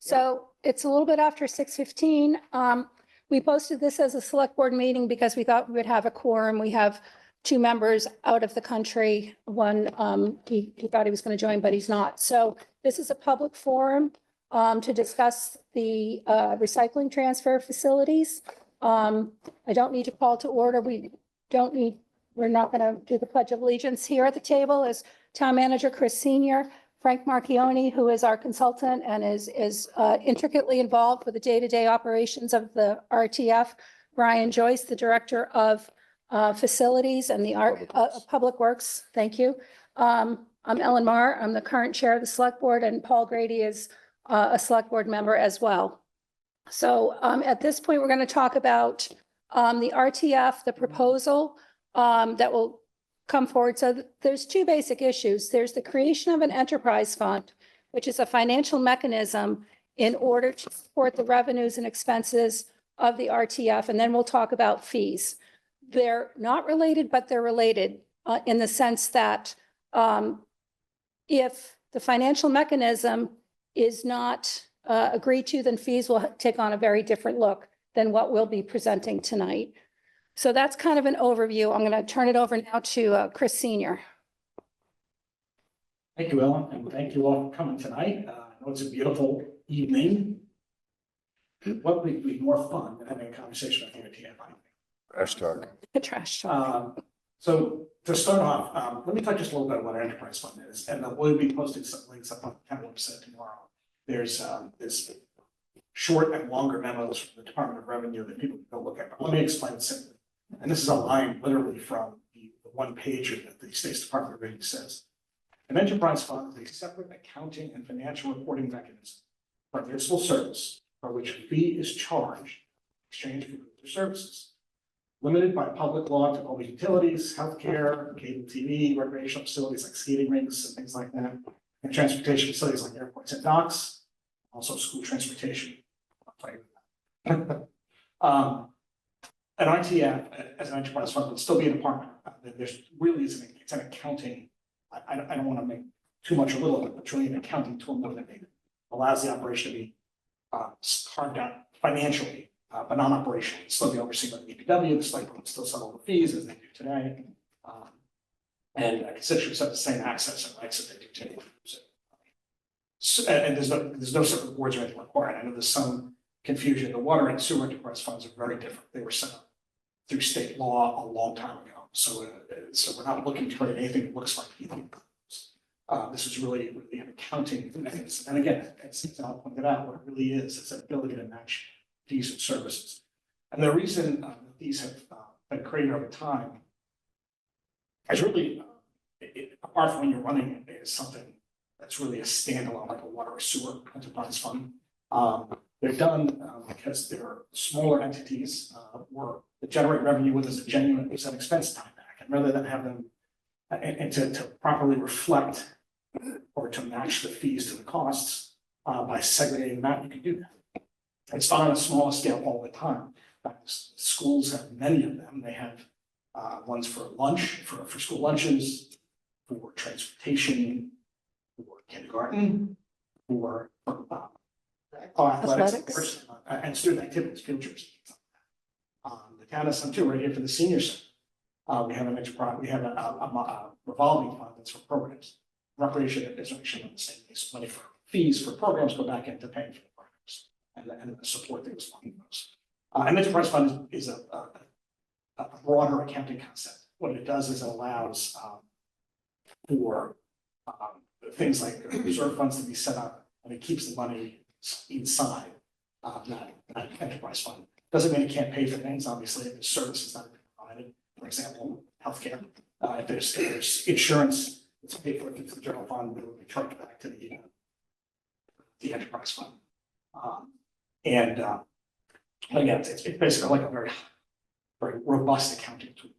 So it's a little bit after 6:15. We posted this as a select board meeting because we thought we would have a quorum. We have two members out of the country. One, he thought he was going to join, but he's not. So this is a public forum to discuss the recycling transfer facilities. I don't need to call to order. We're not going to do the Pledge of Allegiance. Here at the table is Town Manager Chris Senior, Frank Marchione, who is our consultant and is intricately involved with the day-to-day operations of the RTF. Brian Joyce, the Director of Facilities and the Public Works. Thank you. I'm Ellen Marr. I'm the current chair of the Select Board, and Paul Grady is a Select Board member as well. So at this point, we're going to talk about the RTF, the proposal that will come forward. So there's two basic issues. There's the creation of an enterprise fund, which is a financial mechanism in order to support the revenues and expenses of the RTF. And then we'll talk about fees. They're not related, but they're related in the sense that if the financial mechanism is not agreed to, then fees will take on a very different look than what we'll be presenting tonight. So that's kind of an overview. I'm going to turn it over now to Chris Senior. Thank you, Ellen, and thank you all for coming tonight. I know it's a beautiful evening. What would be more fun than having a conversation with you at TF? Trash talk. Trash talk. So to start off, let me talk just a little bit about what an enterprise fund is, and we'll be posting some links up on the town website tomorrow. There's this short and longer memos from the Department of Revenue that people can go look at. But let me explain it simply. And this is a line literally from the one pager that the State's Department of Revenue says. An enterprise fund is a separate accounting and financial reporting mechanism for a municipal service for which a fee is charged in exchange for goods or services. Limited by public law to public utilities, healthcare, cable TV, recreational facilities like skating rinks and things like that, and transportation facilities like airports and docks, also school transportation. An RTF as an enterprise fund would still be a department. There's really it's an accounting. I don't want to make too much or little of it, but it's really an accounting tool more than it allows the operation to be carved out financially, but not operationally. It's still be overseen by the DPW. The select board still settle the fees as they do today, and constituents have the same access and rights that they do today. So, and there's no separate boards or anything required. I know there's some confusion. The water and sewer enterprise funds are very different. They were set up through state law a long time ago. So we're not looking to create anything that looks like either. This is really an accounting mechanism. And again, as Al pointed out, what it really is an ability to match fees and services. And the reason these have been created over time is really, apart from when you're running it, is something that's really a standalone, like a water or sewer enterprise fund. They're done because they're smaller entities that generate revenue with as a genuine expense time back. And rather than have them and to properly reflect or to match the fees to the costs by segregating them out, you can do that. It's done on a smaller scale all the time. Schools have many of them. They have ones for lunch, for school lunches, for transportation, for kindergarten, for athletics, and student activities, field trips. The town has some too, right here for the senior center. We have an enterprise, we have a revolving fund that's for programs. Recreation is actually on the same base. Money for fees for programs go back into paying for the programs and the support that was funding those. An enterprise fund is a broader accounting concept. What it does is it allows for things like reserve funds to be set up, and it keeps the money inside that enterprise fund. Doesn't mean it can't pay for things. Obviously, if there's services that are provided, for example, healthcare. If there's insurance that's paid for through the general fund, it will be charged back to the enterprise fund. Again, it's basically like a very robust accounting tool.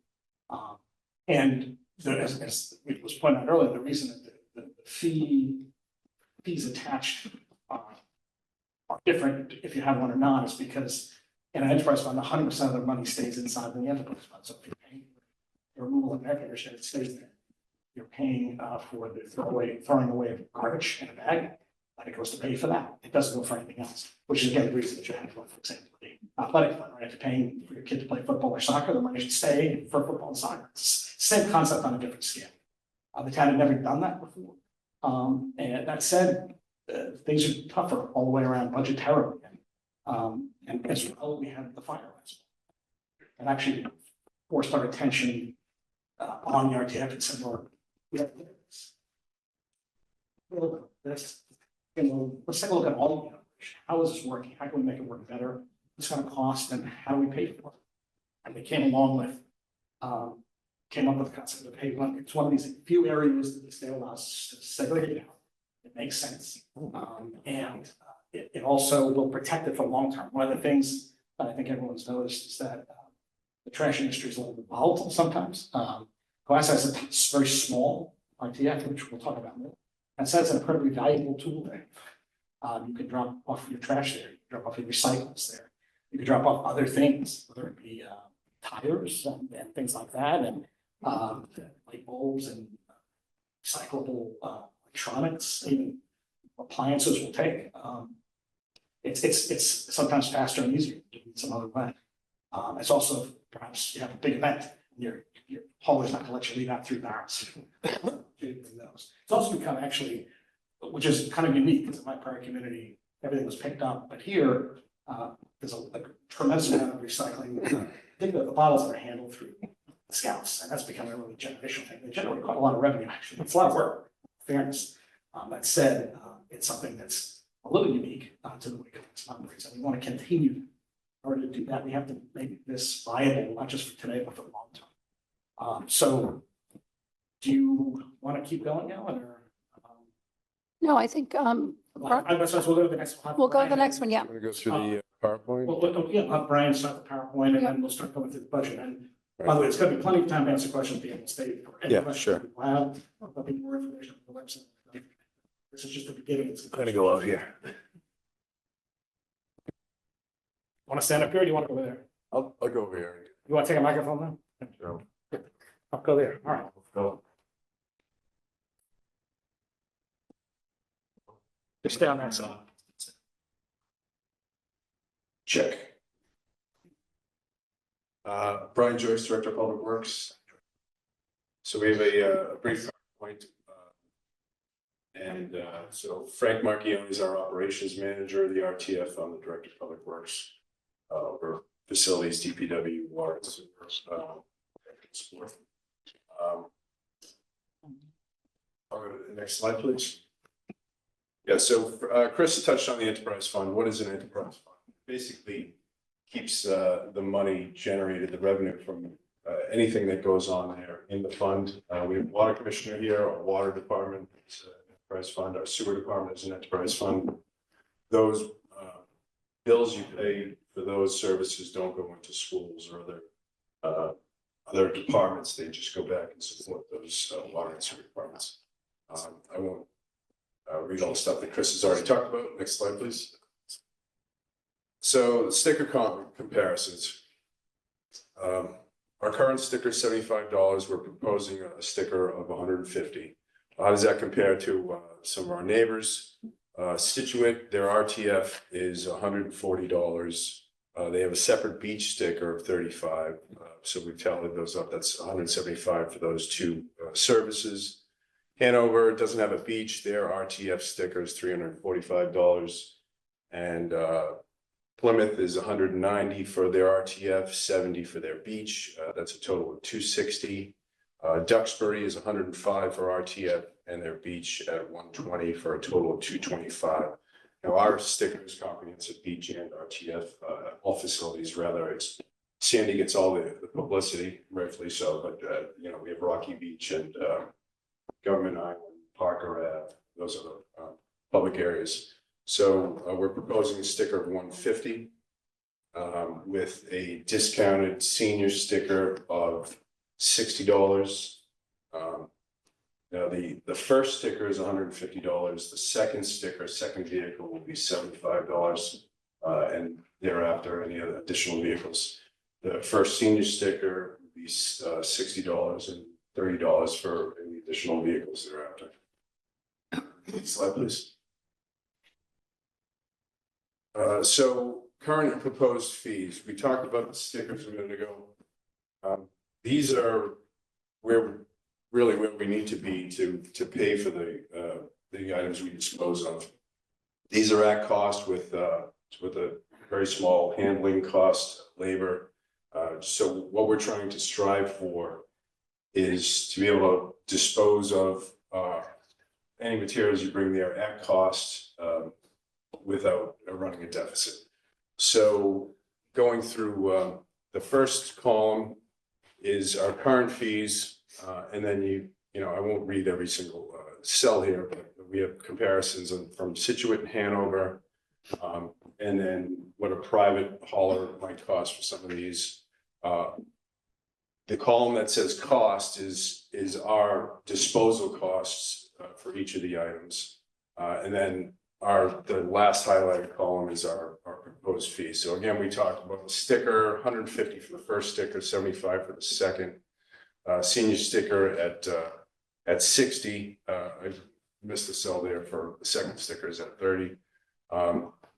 As it was pointed out earlier, the reason that the fees attached are different if you have one or not is because in an enterprise fund, 100% of the money stays inside the enterprise fund. So if you're paying the removal of air conditioning, it stays there. You're paying for the throwing away of garbage in a bag, and it goes to pay for that. It doesn't go for anything else, which is again the reason that you have, for example, the athletic fund, right? If you're paying for your kid to play football or soccer, the money should stay for football and soccer. It's the same concept on a different scale. The town had never done that before. And that said, things are tougher all the way around budgetarily. And as well, we had the fire last month. And actually forced our attention on the RTF and said, well, we have this. Let's take a look at all of the operation. How is this working? How can we make it work better? What's going to cost and how do we pay for it? And we came along with, came up with the concept of pay. It's one of these few areas that the state allows us to segregate out. It makes sense. And it also will protect it for long term. One of the things that I think everyone's noticed is that the trash industry is a little bit volatile sometimes. Cohasset has a very small RTF, which we'll talk about more. And so it's an incredibly valuable tool there. You can drop off your trash there, you can drop off your recyclables there. You can drop off other things, whether it be tires and things like that, and light bulbs and recyclable electronics, even appliances will take. It's sometimes faster and easier to do it some other way. It's also perhaps you have a big event, your hauler's not going to let you leave out 3 barrels. It's also become actually, which is kind of unique because in my prior community, everything was picked up, but here there's a tremendous amount of recycling. I think that the bottles are handled through the scouts, and that's becoming a really generational thing. They generate quite a lot of revenue, actually. It's a lot of work, fairness. That said, it's something that's a little unique to the way it operates, and we want to continue. In order to do that, we have to make this viable, not just for today, but for the long term. So, do you want to keep going now, or? No, I think, We'll go to the next one. we'll go to the next one, yeah. I'm gonna go through the PowerPoint. Well, yeah, let Brian start the PowerPoint, and then we'll start going through the budget. And by the way, it's going to be plenty of time to answer questions at the end of the state. Yeah, sure. Wow, there'll be more information on the website. This is just the beginning. I'm gonna go out here. Want to stand up here, or do you want to go over there? I'll go over here. You want to take a microphone now? Sure. I'll go there. All right. Go. Just stay on that side. Check. Brian Joyce, Director of Public Works. So we have a brief PowerPoint. So Frank Marchione is our operations manager of the RTF. I'm the Director of Public Works. For facilities, DPW, water, support. I'll go to the next slide, please. Yeah, so Chris touched on the enterprise fund. What is an enterprise fund? Basically keeps the money generated, the revenue from anything that goes on there in the fund. We have water commissioner here, our water department is an enterprise fund, our sewer department is an enterprise fund. Those bills you pay for those services don't go into schools or other departments. They just go back and support those water and sewer departments. I won't read all the stuff that Chris has already talked about. Next slide, please. So the sticker comparisons. Our current sticker is $75. We're proposing a sticker of $150. How does that compare to some of our neighbors? Situate, their RTF is $140. They have a separate beach sticker of $35. So we've tallied those up. That's $175 for those two services. Hanover doesn't have a beach. Their RTF sticker is $345. And Plymouth is $190 for their RTF, $70 for their beach. That's a total of $260. Duxbury is $105 for RTF and their beach at $120 for a total of $225. Now our sticker is comprehensive beach and RTF, all facilities rather. It's Sandy gets all the publicity, rightfully so, but we have Rocky Beach and Government Island, Parker Ave, those are the public areas. So we're proposing a sticker of $150 with a discounted senior sticker of $60. Now the first sticker is $150. The second sticker, second vehicle, will be $75, and thereafter any other additional vehicles. The first senior sticker will be $60 and $30 for any additional vehicles thereafter. Next slide, please. So current and proposed fees, we talked about the stickers a minute ago. These are where we need to be to pay for the items we dispose of. These are at cost with a very small handling cost, labor. So what we're trying to strive for is to be able to dispose of any materials you bring there at cost without running a deficit. So going through the first column is our current fees, and then you know I won't read every single cell here, but we have comparisons from Situate and Hanover, and then what a private hauler might cost for some of these. The column that says cost is our disposal costs for each of the items, and then the last highlighted column is our proposed fee. So again, we talked about the sticker, 150 for the first sticker, 75 for the second. Senior sticker at 60. I missed the cell there for the second sticker is at 30.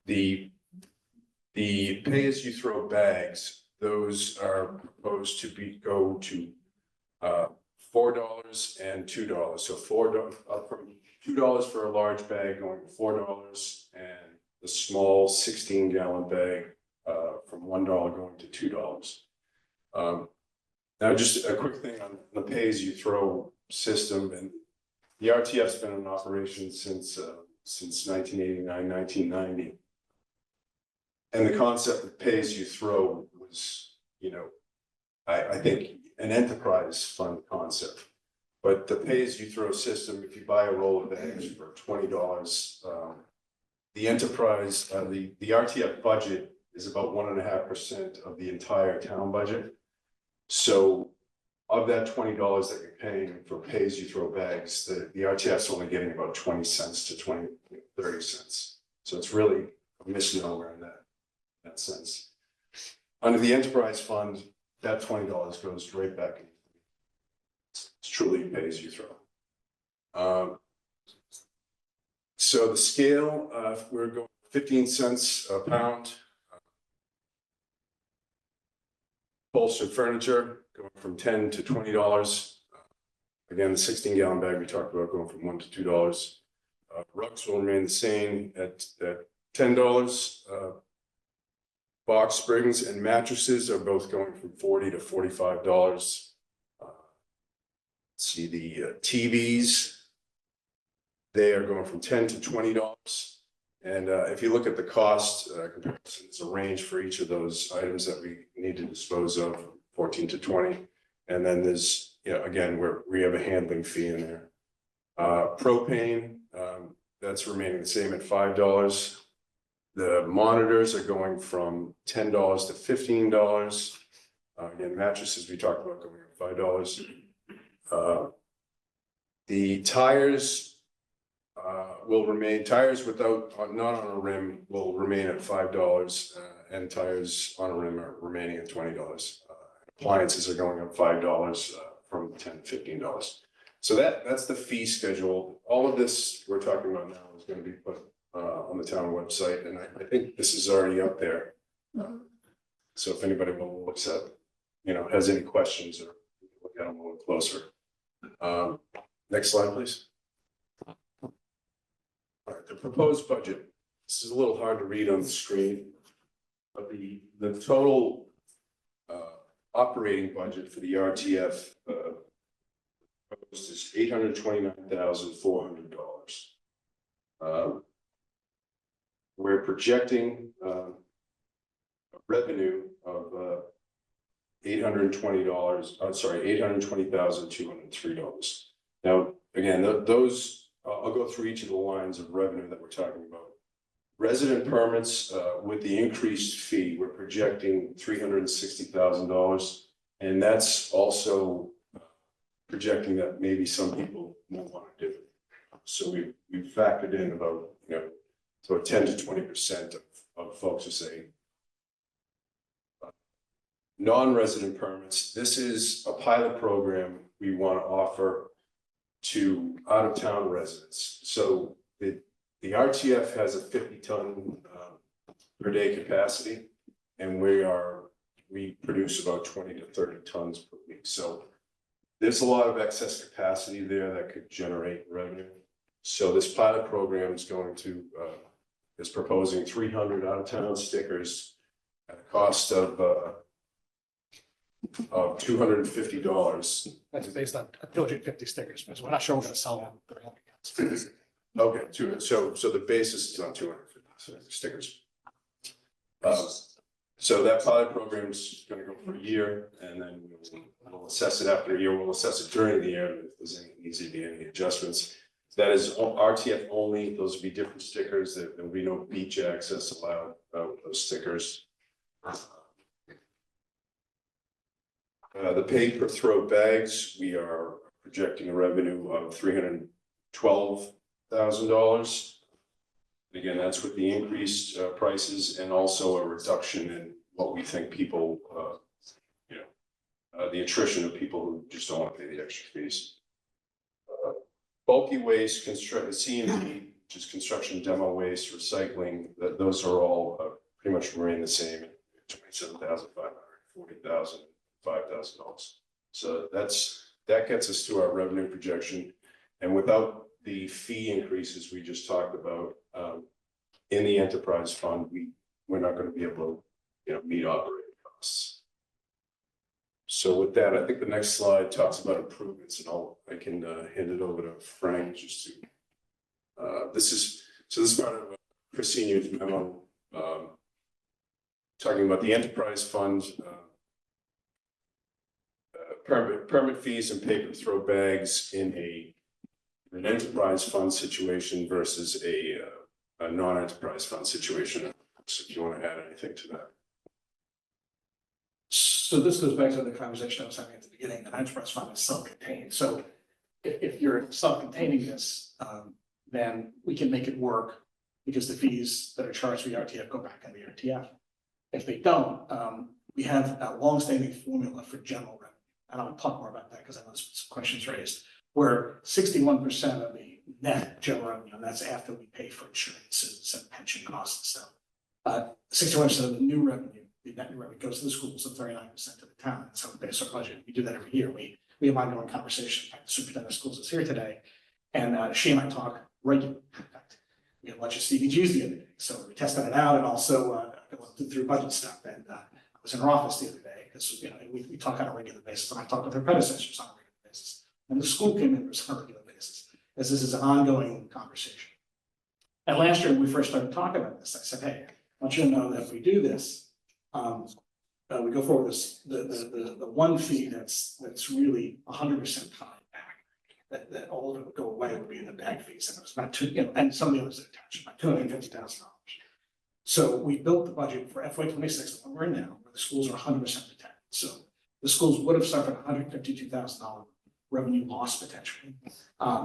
The pay-as-you-throw bags, those are proposed to go to $4 and $2. So $4 up from $2 for a large bag, going to $4, and the small 16-gallon bag from $1 going to $2. Now, just a quick thing on the pay-as-you-throw system, and the RTF's been in operation since 1989, 1990. And the concept of pay-as-you-throw was, you know, I think an enterprise fund concept. But the pay-as-you-throw system, if you buy a roll of bags for $20, the enterprise, the RTF budget is about 1.5% of the entire town budget. So of that $20 that you're paying for pay-as-you-throw bags, the RTF's only getting about 20 cents to 30 cents. So it's really a misnomer in that sense. Under the enterprise fund, that $20 goes right back. It's truly pay-as-you-throw. So the scale, we're going 15 cents a pound. Upholstered furniture going from $10 to $20. Again, the 16-gallon bag we talked about going from $1 to $2. Rugs will remain the same at $10. Box springs and mattresses are both going from $40 to $45. See the TVs, they are going from $10 to $20. And if you look at the cost comparison, it's a range for each of those items that we need to dispose of, 14 to 20. And then there's, you know, again, we have a handling fee in there. Propane, that's remaining the same at $5. The monitors are going from $10 to $15. Again, mattresses we talked about going at $5. The tires will remain, tires without, not on a rim will remain at $5, and tires on a rim are remaining at $20. Appliances are going up $5 from $10 to $15. So that's the fee schedule. All of this we're talking about now is going to be put on the town website, and I think this is already up there. So if anybody looks at, you know, has any questions or look at them a little closer. Next slide, please. All right, the proposed budget. This is a little hard to read on the screen, but the total operating budget for the RTF proposed is $829,400. We're projecting a revenue of $820,203. Now, again, those I'll go through each of the lines of revenue that we're talking about. Resident permits, with the increased fee, we're projecting $360,000, and that's also projecting that maybe some people won't want to do it. So we factored in about, you know, so 10 to 20% of folks are saying non-resident permits. This is a pilot program we want to offer to out-of-town residents. So the RTF has a 50-ton per day capacity. And we produce about 20 to 30 tons per week. So there's a lot of excess capacity there that could generate revenue. So this pilot program is is proposing 300 out-of-town stickers at a cost of $250. That's based on 250 stickers, because we're not sure we're gonna sell them. Okay, so the basis is on 250 stickers. So that pilot program is going to go for a year, and then we'll assess it after a year. We'll assess it during the year if there's needs to be any adjustments. That is RTF only. Those will be different stickers. There will be no beach access allowed with those stickers. The pay per throw bags, we are projecting a revenue of $312,000. Again, that's with the increased prices and also a reduction in what we think people, the attrition of people who just don't want to pay the extra fees. Bulky waste, CMD, which is construction demo waste, recycling, those are all pretty much remain the same, $27,500, $40,000, $5,000. So that gets us to our revenue projection. And without the fee increases we just talked about in the enterprise fund, we're not going to be able to meet operating costs. So with that, I think the next slide talks about improvements, and I can hand it over to Frank just to this is part of Christine's memo talking about the enterprise fund, permit fees and paper throw bags in an enterprise fund situation versus a non-enterprise fund situation. So if you want to add anything to that. So this goes back to the conversation I was having at the beginning. An enterprise fund is self-contained. So if you're self-containing this, then we can make it work because the fees that are charged for the RTF go back on the RTF. If they don't, we have a long-standing formula for general revenue. And I'll talk more about that because I know there's some questions raised, where 61% of the net general revenue, and that's after we pay for insurances and pension costs and stuff. 61% of the new revenue, the net new revenue goes to the schools and 39% to the town. That's how we base our budget. We do that every year. We have ongoing conversation. In fact, the superintendent of schools is here today, and she and I talk regularly. In fact, we had lunch at CDG's the other day, so we tested it out, and also through budget stuff. And I was in her office the other day because we talk on a regular basis, and I talk with her predecessors on a regular basis. And the school came in on a regular basis, as this is an ongoing conversation. And last year, when we first started talking about this, I said, hey, I want you to know that if we do this, we go forward this, the one fee that's really 100% tied back, that all of it would go away would be the bag fees. And it was about and some of the others attached, about $250,000. So we built the budget for FY26, the one we're in now, where the schools are 100% protected. So the schools would have suffered $152,000 revenue loss potentially.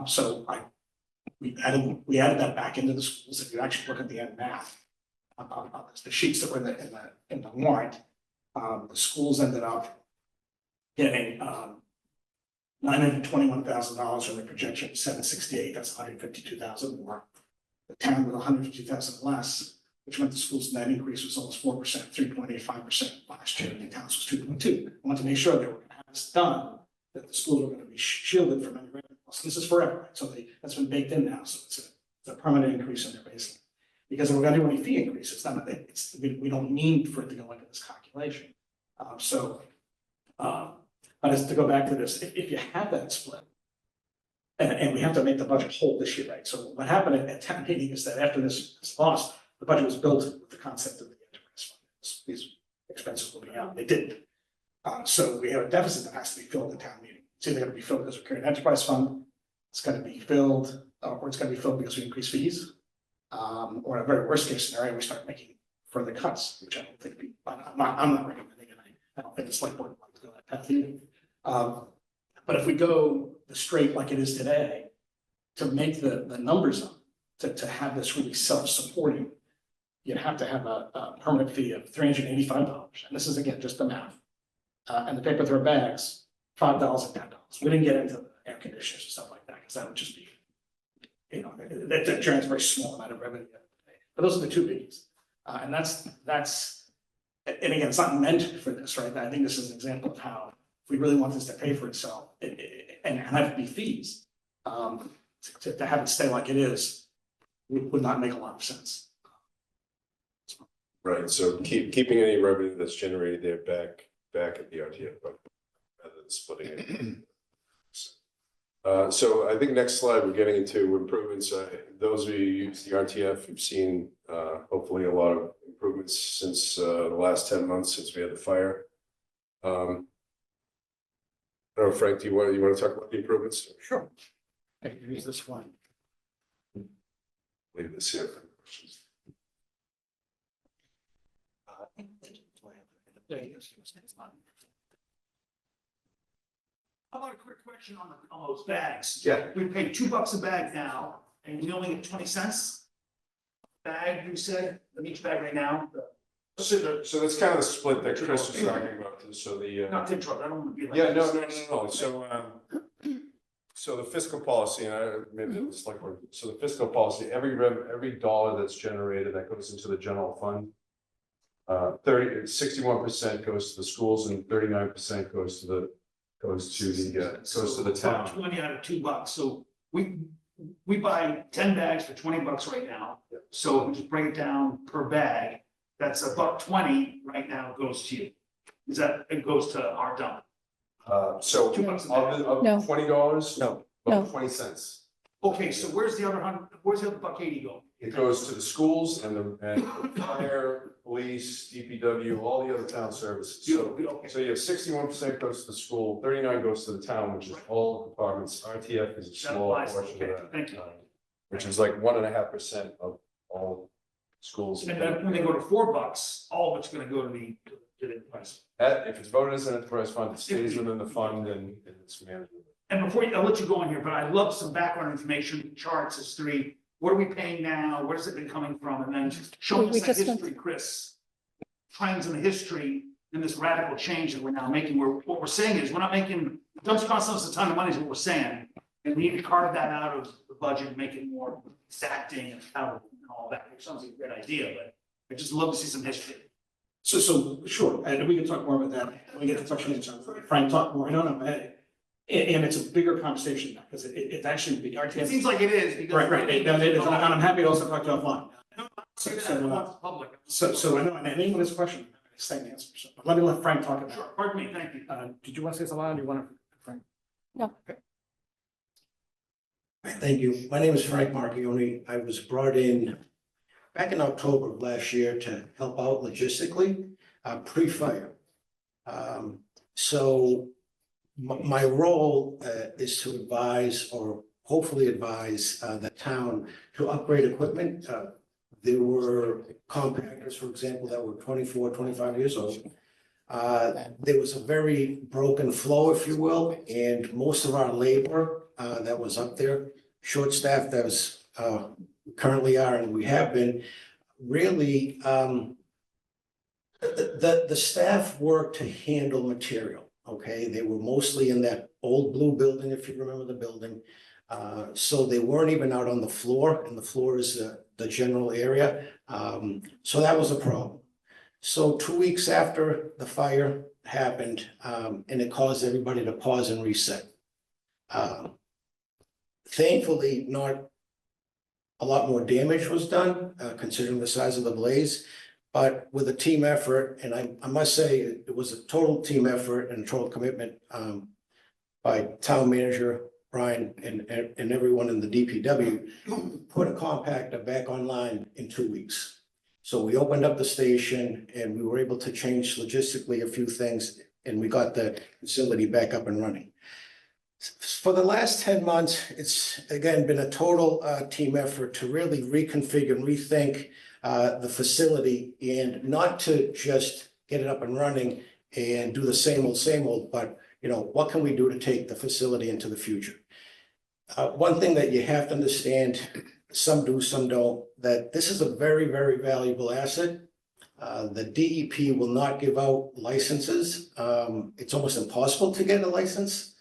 So we added that back into the schools. If you actually look at the end math on the sheets that were in the warrant, the schools ended up getting $921,000 from the projection of $768,000. That's $152,000 more. The town with $150,000 less, which meant the school's net increase was almost 4%, 3.85% last year, and the town's was 2.2. I want to make sure that we're going to have this done, that the schools are going to be shielded from any revenue loss. This is forever, so that's been baked in now. So it's a permanent increase in their baseline. Because if we're going to do any fee increase, we don't need for it to go into this calculation. But as to go back to this, if you have that split, and we have to make the budget whole this year, right? So what happened at town meeting is that after this loss, the budget was built with the concept of the enterprise fund. These expenses will be out. They didn't. So we have a deficit that has to be filled at town meeting. It's either going to be filled because we carry an enterprise fund, it's going to be filled, or it's going to be filled because we increase fees. Or in a very worst case scenario, we start making further cuts, which I don't think I'm not recommending, and I don't think the select board wants to go that path either. But if we go the straight like it is today, to make the numbers up, to have this really self-supporting, you'd have to have a permanent fee of $385. And this is again just the math. And the paper throw bags, $5 and $10. We didn't get into the air conditioners and stuff like that, because that would just be, that generates a very small amount of revenue. But those are the two biggies. And and again, it's not meant for this, right? I think this is an example of how, if we really want this to pay for itself, and have it be fees, to have it stay like it is, would not make a lot of sense. Right, so keeping any revenue that's generated there back at the RTF budget rather than splitting it. So I think next slide, we're getting into improvements. Those of you who use the RTF, you've seen hopefully a lot of improvements since the last 10 months since we had the fire. I don't know, Frank, do you want to talk about the improvements? Sure. I can use this one. Leave this here. There he is. How about a quick question on those bags? Yeah. We pay $2 a bag now, and we only get 20 cents. Bag, you said, each bag right now. So that's kind of the split that Chris was talking about. So the Not to interrupt, I don't want to be like. yeah, no. So the fiscal policy, and maybe it's like, so the fiscal policy, every dollar that's generated that goes into the general fund. 61% goes to the schools and 39% goes to the town. 20 out of $2. So we buy 10 bags for $20 right now. So if we just bring it down per bag, that's $1.20 right now goes to you. Is that, it goes to our dump? So $2 a bag. No. $20? No. About 20 cents. Okay, so where's the other $1.80 go? It goes to the schools and the fire, police, DPW, all the other town services. So you have 61% goes to the school, 39 goes to the town, which is all departments. RTF is a small portion of that. Thank you. Which is like 1.5% of all schools. And then when they go to $4, all of it's gonna go to the enterprise. If it's voted as an enterprise fund, it stays within the fund and it's managed. And before I'll let you go in here, but I'd love some background information, charts, history. What are we paying now? Where's it been coming from? And then show We us the just went- history, Chris. Trends in the history and this radical change that we're now making. What we're saying is we're not making, it doesn't cost us a ton of money is what we're saying. And we need to carve that out of the budget and make it more exacting and accountable and all that. It sounds like a great idea, but I just love to see some history. So sure, and we can talk more about that when we get to touch on Frank, talk more. I don't know, and it's a bigger conversation now because it's actually the RTF. It seems like it is because. Right, it is, and I'm happy to also talk to you offline. So I know, and anyone has a question, same answer. So let Frank talk about it. Sure, pardon me, thank you. Did you want to say something? Do you want to, Frank? No. Okay. Thank you. My name is Frank Marchioni. I was brought in back in October of last year to help out logistically, pre-fire. So my role is to advise or hopefully advise the town to upgrade equipment. There were compactors, for example, that were 24, 25 years old. There was a very broken flow, if you will, and most of our labor that was up there, short-staffed as currently are, and we have been, really, the staff worked to handle material, okay? They were mostly in that old blue building, if you remember the building. So they weren't even out on the floor, and the floor is the general area. So that was a problem. So 2 weeks after the fire happened, and it caused everybody to pause and reset. Thankfully, not a lot more damage was done, considering the size of the blaze. But with a team effort, and I must say, it was a total team effort and total commitment by town manager Brian and everyone in the DPW, put a compactor back online in 2 weeks. So we opened up the station and we were able to change logistically a few things, and we got the facility back up and running. For the last 10 months, it's again been a total team effort to really reconfigure and rethink the facility, and not to just get it up and running and do the same old, but what can we do to take the facility into the future? One thing that you have to understand, some do, some don't, that this is a very, very valuable asset. The DEP will not give out licenses. It's almost impossible to get a license.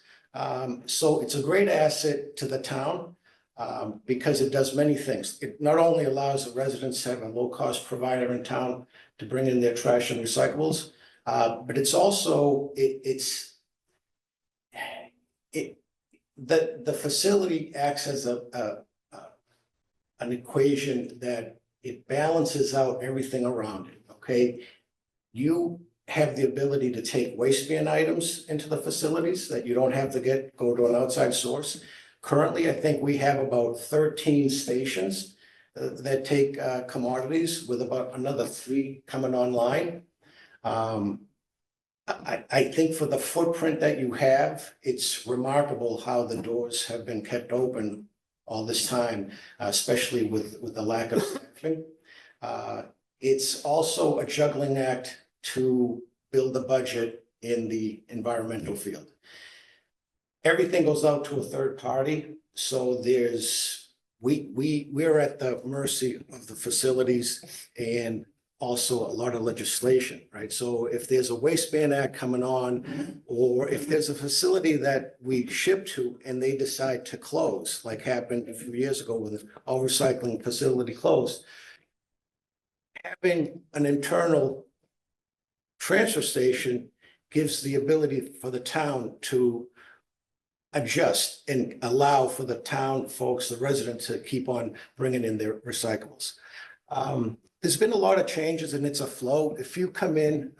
So it's a great asset to the town. because it does many things. It not only allows the residents to have a low-cost provider in town to bring in their trash and recyclables, but it's also, the facility acts as an equation that it balances out everything around it, okay? You have the ability to take waste bin items into the facilities that you don't have to go to an outside source. Currently, I think we have about 13 stations that take commodities, with about another 3 coming online. I think for the footprint that you have, it's remarkable how the doors have been kept open all this time, especially with the lack of staffing. It's also a juggling act to build the budget in the environmental field. Everything goes out to a third party, so we're at the mercy of the facilities and also a lot of legislation, right? So if there's a waste ban act coming on, or if there's a facility that we ship to and they decide to close, like happened a few years ago with all recycling facility closed, having an internal transfer station gives the ability for the town to adjust and allow for the town folks, the residents, to keep on bringing in their recyclables. There's been a lot of changes and it's a flow. If you come in,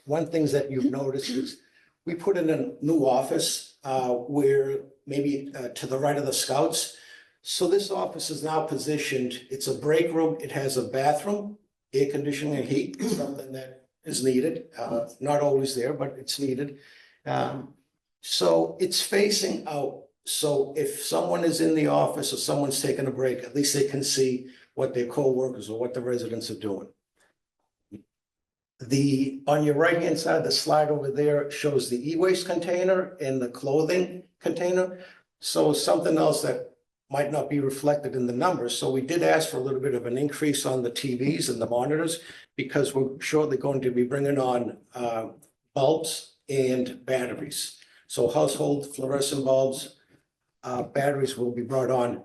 one thing that you've noticed is we put in a new office where maybe to the right of the scouts. So this office is now positioned, it's a break room, it has a bathroom, air conditioning and heat, something that is needed, not always there, but it's needed. So it's facing out. So if someone is in the office or someone's taking a break, at least they can see what their co-workers or what the residents are doing. On your right-hand side, the slide over there shows the e-waste container and the clothing container. So something else that might not be reflected in the numbers. So we did ask for a little bit of an increase on the TVs and the monitors, because we're shortly going to be bringing on bulbs and batteries. So household fluorescent bulbs, batteries will be brought on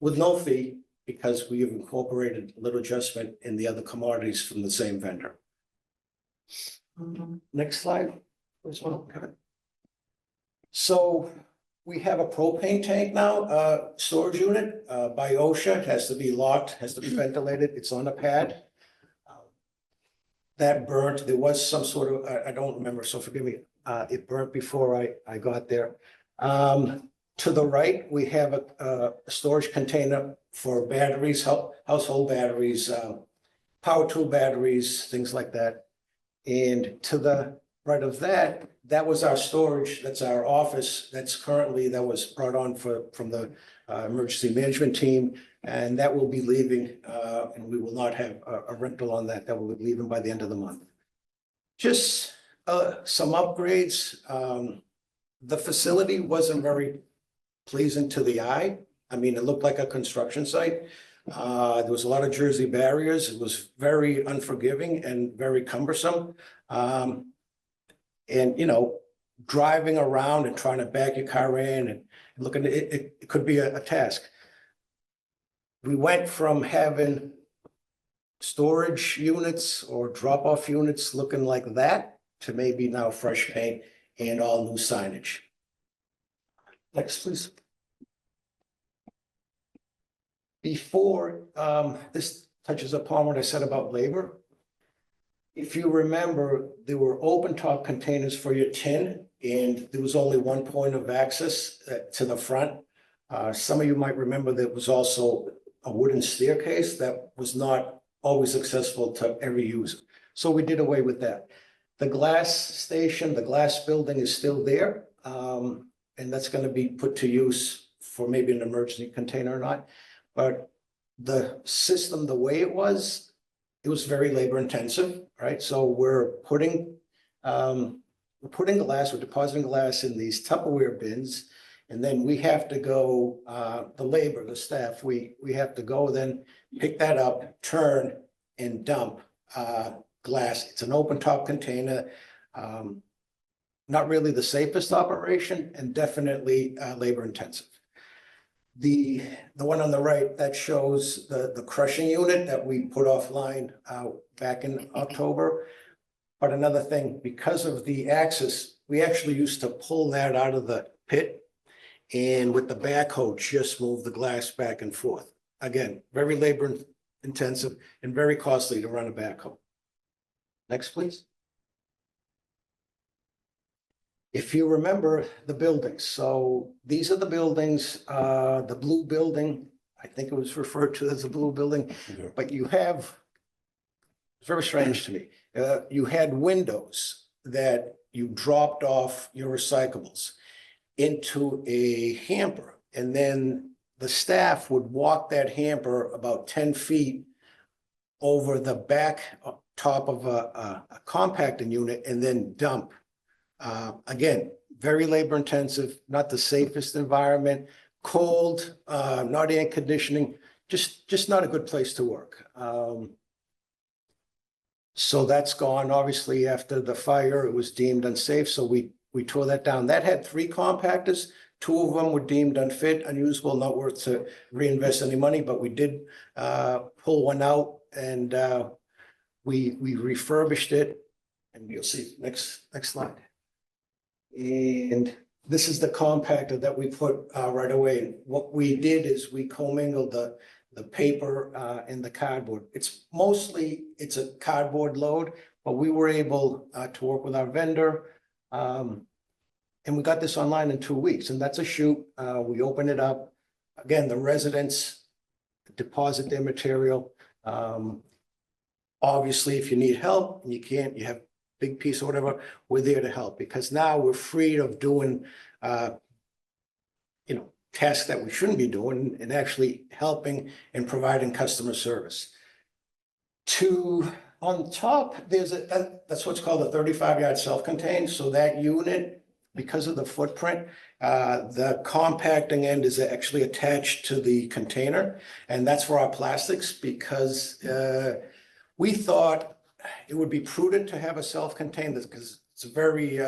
with no fee, because we have incorporated a little adjustment in the other commodities from the same vendor. Next slide. Okay. So we have a propane tank now, storage unit by OSHA. It has to be locked, has to be ventilated. It's on a pad. That burnt. There was some sort of, I don't remember, so forgive me. It burnt before I got there. To the right, we have a storage container for batteries, household batteries, power tool batteries, things like that. And to the right of that, that was our storage. That's our office. That was brought on from the emergency management team. And that will be leaving, and we will not have a rental on that. That will be leaving by the end of the month. Just some upgrades. The facility wasn't very pleasing to the eye. I mean, it looked like a construction site. There was a lot of Jersey barriers. It was very unforgiving and very cumbersome. And, you know, driving around and trying to back your car in and looking at it, it could be a task. We went from having storage units or drop-off units looking like that to maybe now fresh paint and all new signage. Next, please. Before, this touches upon what I said about labor. If you remember, there were open top containers for your tin, and there was only one point of access to the front. Some of you might remember there was also a wooden staircase that was not always accessible to every user. So we did away with that. The glass station, the glass building is still there. And that's going to be put to use for maybe an emergency container or not. But the system, the way it was very labor intensive, right? So we're putting glass, we're depositing glass in these Tupperware bins. And then we have to go, the labor, the staff, we have to go then pick that up, turn and dump glass. It's an open top container. Not really the safest operation and definitely labor intensive. The one on the right, that shows the crushing unit that we put offline back in October. But another thing, because of the axis, we actually used to pull that out of the pit and with the backhoe, just move the glass back and forth. Again, very labor intensive and very costly to run a backhoe. Next, please. If you remember the buildings, so these are the buildings, the blue building, I think it was referred to as the blue building, Yeah. but you have, it's very strange to me. You had windows that you dropped off your recyclables into a hamper, and then the staff would walk that hamper about 10 feet over the back top of a compacting unit and then dump. Again, very labor intensive, not the safest environment, cold, not air conditioning, just not a good place to work. So that's gone. Obviously, after the fire, it was deemed unsafe, so we tore that down. That had 3 compactors. 2 of them were deemed unfit, unusable, not worth to reinvest any money, but we did pull one out and we refurbished it. And you'll see, next slide. And this is the compactor that we put right away. What we did is we commingled the paper and the cardboard. It's a cardboard load, but we were able to work with our vendor. And we got this online in 2 weeks, and that's a shoot. We open it up. Again, the residents deposit their material. Obviously, if you need help and you have big piece or whatever, we're there to help, because now we're free of doing, tasks that we shouldn't be doing and actually helping and providing customer service. On top, that's what's called a 35-yard self-contained. So that unit, because of the footprint, the compacting end is actually attached to the container, and that's for our plastics, because we thought it would be prudent to have a self-contained, because it's a very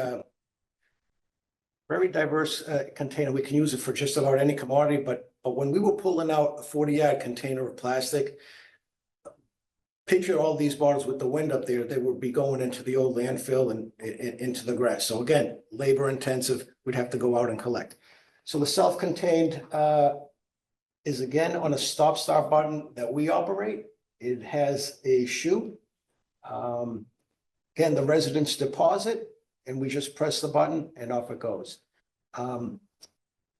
diverse container. We can use it for just about any commodity, but when we were pulling out a 40-yard container of plastic, picture all these bottles with the wind up there, they would be going into the old landfill and into the grass. So again, labor intensive, we'd have to go out and collect. So the self-contained is again on a stop-start button that we operate. It has a chute. Again, the residents deposit and we just press the button and off it goes. On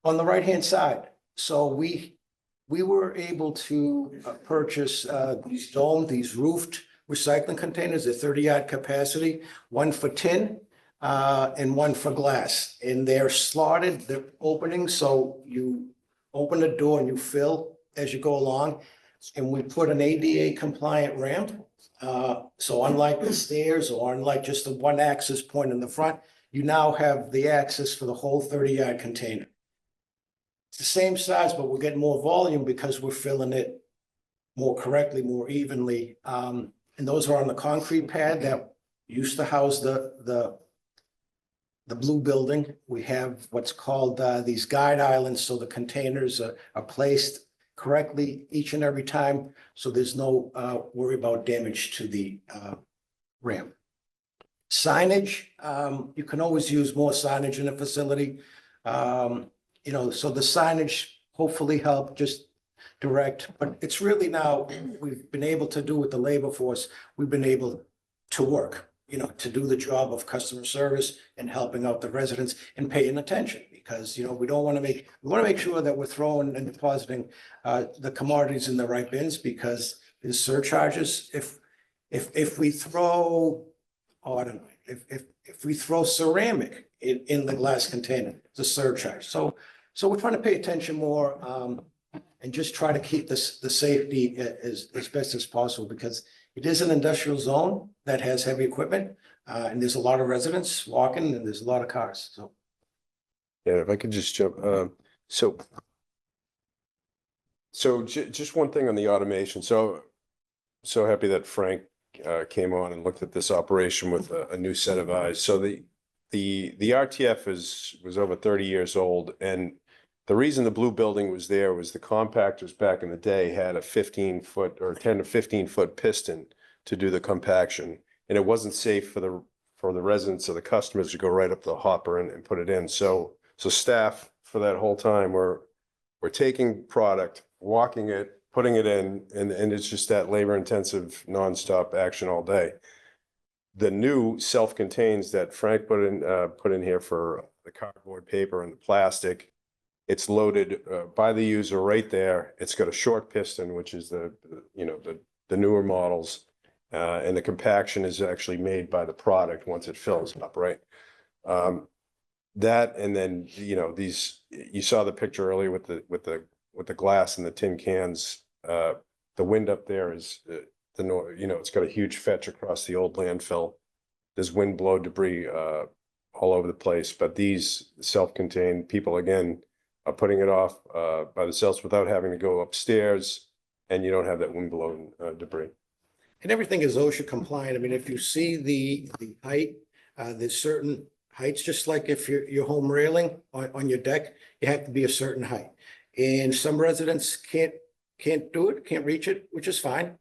the right-hand side, so we were able to purchase these roofed recycling containers, a 30-yard capacity, one for tin and one for glass. And they're slotted, they're opening, so you open the door and you fill as you go along. And we put an ADA compliant ramp. So unlike the stairs or unlike just the one access point in the front, you now have the access for the whole 30-yard container. It's the same size, but we're getting more volume because we're filling it more correctly, more evenly. And those are on the concrete pad that used to house the blue building. We have what's called these guide islands, so the containers are placed correctly each and every time, so there's no worry about damage to the ramp. Signage, you can always use more signage in a facility. So the signage hopefully help just direct, but it's really now we've been able to do with the labor force, we've been able to work, to do the job of customer service and helping out the residents and paying attention, because, we want to make sure that we're throwing and depositing the commodities in the right bins, because there's surcharges. If we throw, I don't know, if we throw ceramic in the glass container, it's a surcharge. So we're trying to pay attention more and just try to keep the safety as best as possible, because it is an industrial zone that has heavy equipment, and there's a lot of residents walking and there's a lot of cars. So. Yeah, if I could just jump, so just one thing on the automation. So happy that Frank came on and looked at this operation with a new set of eyes. So the RTF was over 30 years old, and The reason the blue building was there was the compactors back in the day had a 15-foot or 10 to 15-foot piston to do the compaction. And it wasn't safe for the residents or the customers to go right up the hopper and put it in. So staff for that whole time were taking product, walking it, putting it in, and it's just that labor intensive nonstop action all day. The new self-contains that Frank put in here for the cardboard paper and the plastic, it's loaded by the user right there. It's got a short piston, which is the newer models. And the compaction is actually made by the product once it fills up, right? That, and then, you saw the picture earlier with the glass and the tin cans. The wind up there is it's got a huge fetch across the old landfill. There's wind blow debris all over the place, but these self-contained people, again, are putting it off by themselves without having to go upstairs, and you don't have that wind blown debris. And everything is OSHA compliant. I mean, if you see the height, there's certain heights, just like if your home railing on your deck, you have to be a certain height. And some residents can't do it, can't reach it, which is fine,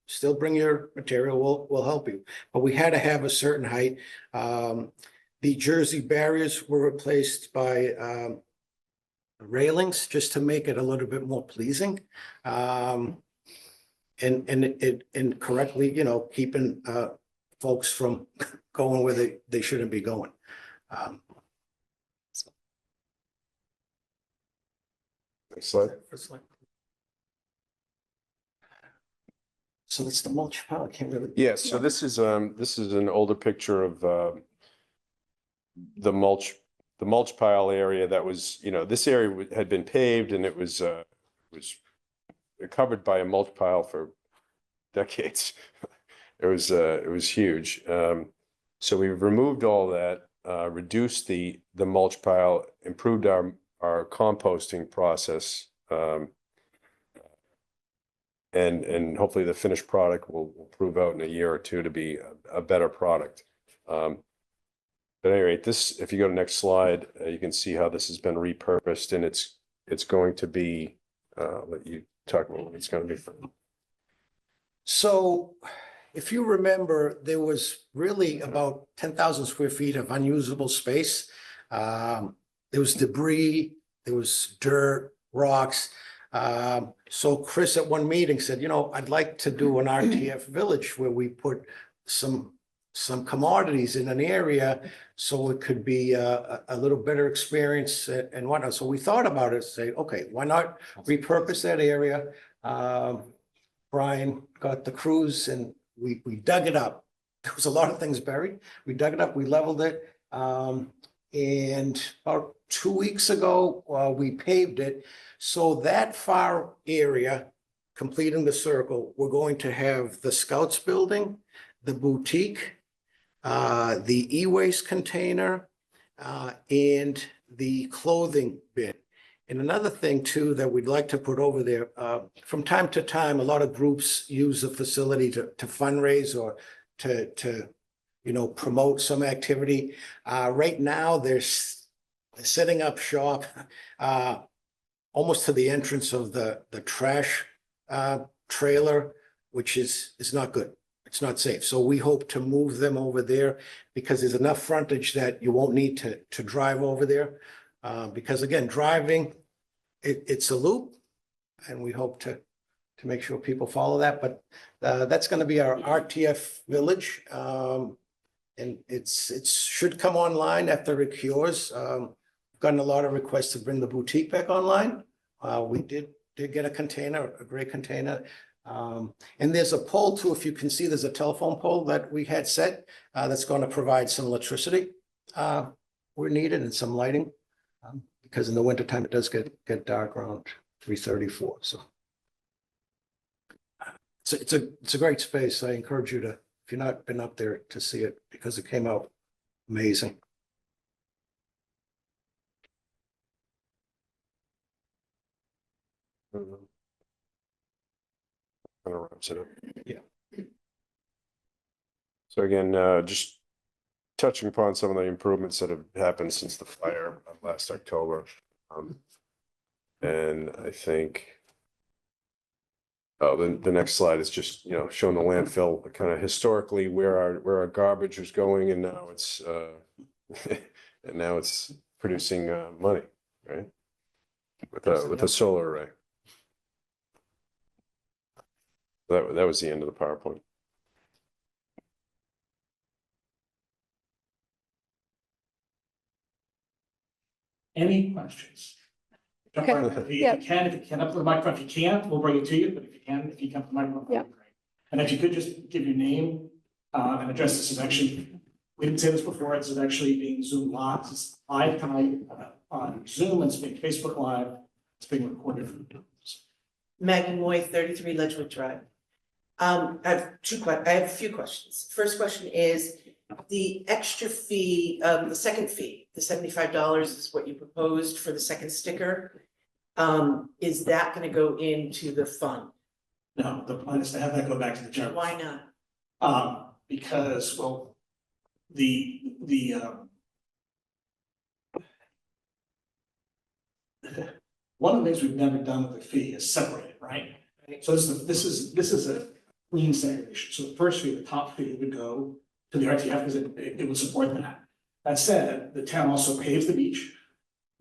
still bring your material, we'll help you. But we had to have a certain height. The Jersey barriers were replaced by railings just to make it a little bit more pleasing. And correctly, keeping folks from going where they shouldn't be going. Next slide. So it's the mulch pile. I can't really. Yes, so this is an older picture of the mulch pile area that was, this area had been paved and it was covered by a mulch pile for decades. It was huge. So we removed all that, reduced the mulch pile, improved our composting process, and hopefully the finished product will prove out in a year or two to be a better product. But at any rate, if you go to next slide, you can see how this has been repurposed, and it's going to be, let you talk about what it's going to be for. So if you remember, there was really about 10,000 square feet of unusable space. There was debris, there was dirt, rocks. So Chris at one meeting said, I'd like to do an RTF village where we put some commodities in an area so it could be a little better experience and whatnot. So we thought about it, say, okay, why not repurpose that area? Brian got the crews and we dug it up. There was a lot of things buried. We dug it up, we leveled it. And about 2 weeks ago, we paved it. So that far area, completing the circle, we're going to have the Scouts building, the boutique, the e-waste container, and the clothing bin. And another thing too that we'd like to put over there, from time to time, a lot of groups use the facility to fundraise or to promote some activity. Right now, they're setting up shop almost to the entrance of the trash trailer, which is not good. It's not safe. So we hope to move them over there because there's enough frontage that you won't need to drive over there. Because again, driving, it's a loop, and we hope to make sure people follow that. But that's going to be our RTF village. And it should come online after it cures. Gotten a lot of requests to bring the boutique back online. We did get a container, a gray container. And there's a pole too. If you can see, there's a telephone pole that we had set that's going to provide some electricity where needed and some lighting. Because in the wintertime, it does get dark around 3:34. So it's a great space. I encourage you to, if you've not been up there, to see it because it came out amazing. Kind of wraps it up. Yeah. So again, just touching upon some of the improvements that have happened since the fire last October. And I think, oh, the next slide is just, you know, showing the landfill kind of historically where our garbage was going, and now it's and now it's producing money, right? With a solar array. That was the end of the PowerPoint. Any questions? Jump Okay. right in. If Yeah. you can, if you can, up to the microphone. If you can't, we'll bring it to you, but if you can, if you come to the microphone, that'd be great. And if you could just give your name and address, this is actually, we didn't say this before, this is actually being Zoom live. It's live tonight on Zoom, and it's being Facebook Live, it's being recorded. Maggie Moy, 33 Ledgewood Drive. I have a few questions. First question is, the extra fee, the second fee, the $75 is what you proposed for the second sticker. Is that gonna go into the fund? No, the plan is to have that go back to the general. Why not? Because, well, one of the things we've never done with the fee is separate it, right? So this is a clean segregation. So the first fee, the top fee, would go to the RTF because it would support that. That said, the town also paves the beach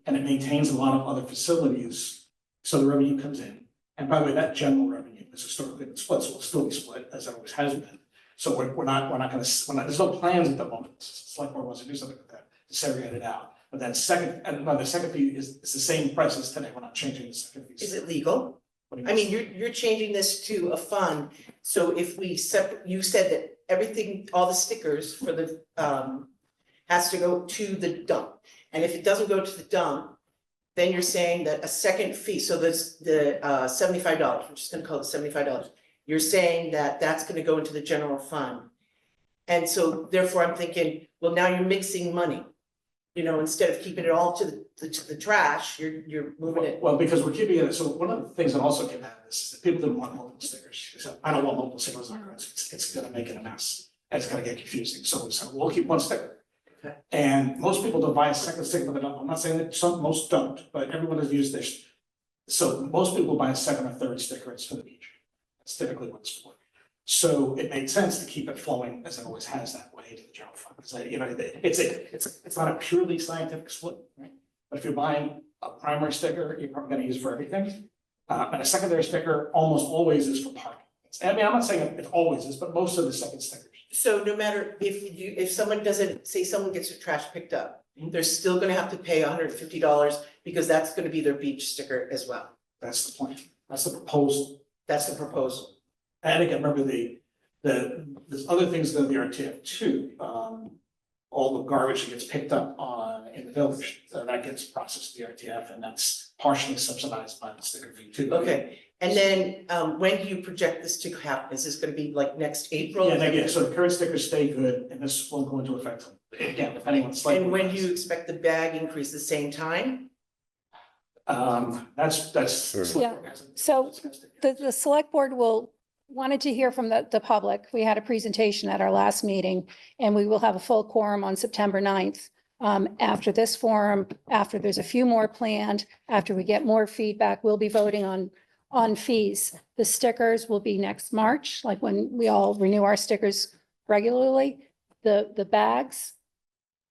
and it maintains a lot of other facilities, so the revenue comes in. And by the way, that general revenue is historically been split, so it'll still be split as it always has been. So we're not gonna, there's no plans at the moment. It's like board wants to do something with that, to segregate it out. But then the second fee is the same price as today. We're not changing the second fee. Is it legal? What do you I mean, you're changing this to a fund, so if we you said that everything, all the stickers for the, has to go to the dump. And if it doesn't go to the dump, then you're saying that a second fee, so there's the $75, we're just gonna call it $75. You're saying that that's gonna go into the general fund. And so therefore I'm thinking, well, now you're mixing money. You know, instead of keeping it all to the trash, you're moving it. Well, because we're keeping it, so one of the things that also came out of this is that people didn't want multiple stickers. So I don't want multiple stickers on cards. It's gonna make it a mess. And it's gonna get confusing. So we'll keep one sticker. Okay. And most people don't buy a second sticker, but I'm not saying that most don't, but everyone has used this. So most people buy a second or third sticker, it's for the beach. That's typically what it's for. So it made sense to keep it flowing as it always has that way to the general fund. Because, you know, it's not a purely scientific split, right? But if you're buying a primary sticker, you're probably gonna use it for everything. And a secondary sticker almost always is for parking. I mean, I'm not saying it always is, but most of the second stickers. So no matter if someone doesn't, say someone gets their trash picked up, they're still gonna have to pay $150 because that's gonna be their beach sticker as well. That's the point. That's the proposal. That's the proposal. And again, remember there's other things than the RTF too. All the garbage that gets picked up in the village, that gets processed to the RTF, and that's partially subsidized by the sticker fee too. Okay, and then when do you project this to happen? Is this gonna be like next April? Yeah, so the current stickers stay good, and this won't go into effect, again, depending on the site. And when do you expect the bag increase, the same time? That's. Yeah. So the select board wanted to hear from the public. We had a presentation at our last meeting, and we will have a full quorum on September 9th. After this forum, after there's a few more planned, after we get more feedback, we'll be voting on fees. The stickers will be next March, like when we all renew our stickers regularly. The bags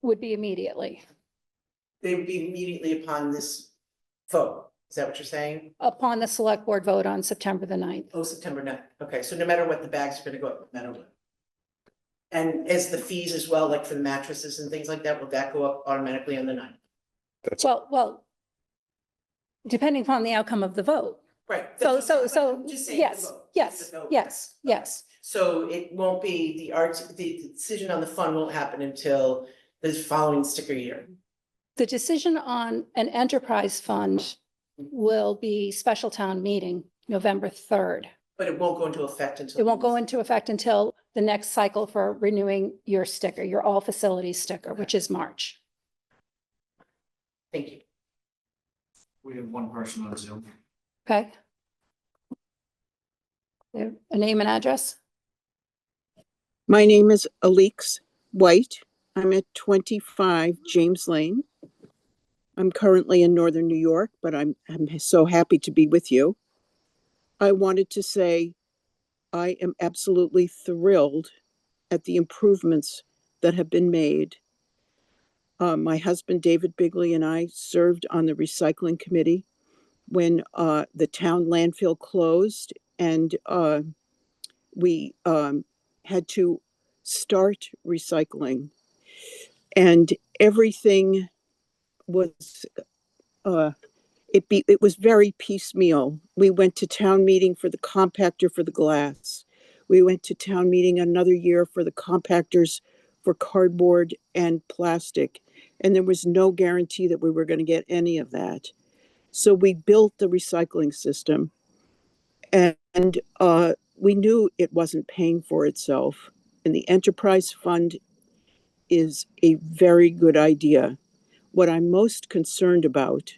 would be immediately. They would be immediately upon this vote. Is that what you're saying? Upon the select board vote on September the 9th. Oh, September 9th. Okay, so no matter what, the bags are gonna go up, no matter what. And as the fees as well, like for the mattresses and things like that, will that go up automatically on the 9th? Well, depending upon the outcome of the vote. Right. So, I'm just saying the yes, vote. yes, The vote. yes. So it won't be the decision on the fund won't happen until the following sticker year. The decision on an enterprise fund will be special town meeting, November 3rd. But it won't go into effect until. It won't go into effect until the next cycle for renewing your sticker, your all facilities sticker, which is March. Thank you. We have one person on Zoom. Okay? A name and address? My name is Alix White. I'm at 25 James Lane. I'm currently in Northern New York, but I'm so happy to be with you. I wanted to say I am absolutely thrilled at the improvements that have been made. My husband, David Bigley, and I served on the recycling committee when the town landfill closed, and we had to start recycling. And everything was it was very piecemeal. We went to town meeting for the compactor for the glass. We went to town meeting another year for the compactors for cardboard and plastic. And there was no guarantee that we were going to get any of that. So we built the recycling system, and we knew it wasn't paying for itself. And the Enterprise Fund is a very good idea. What I'm most concerned about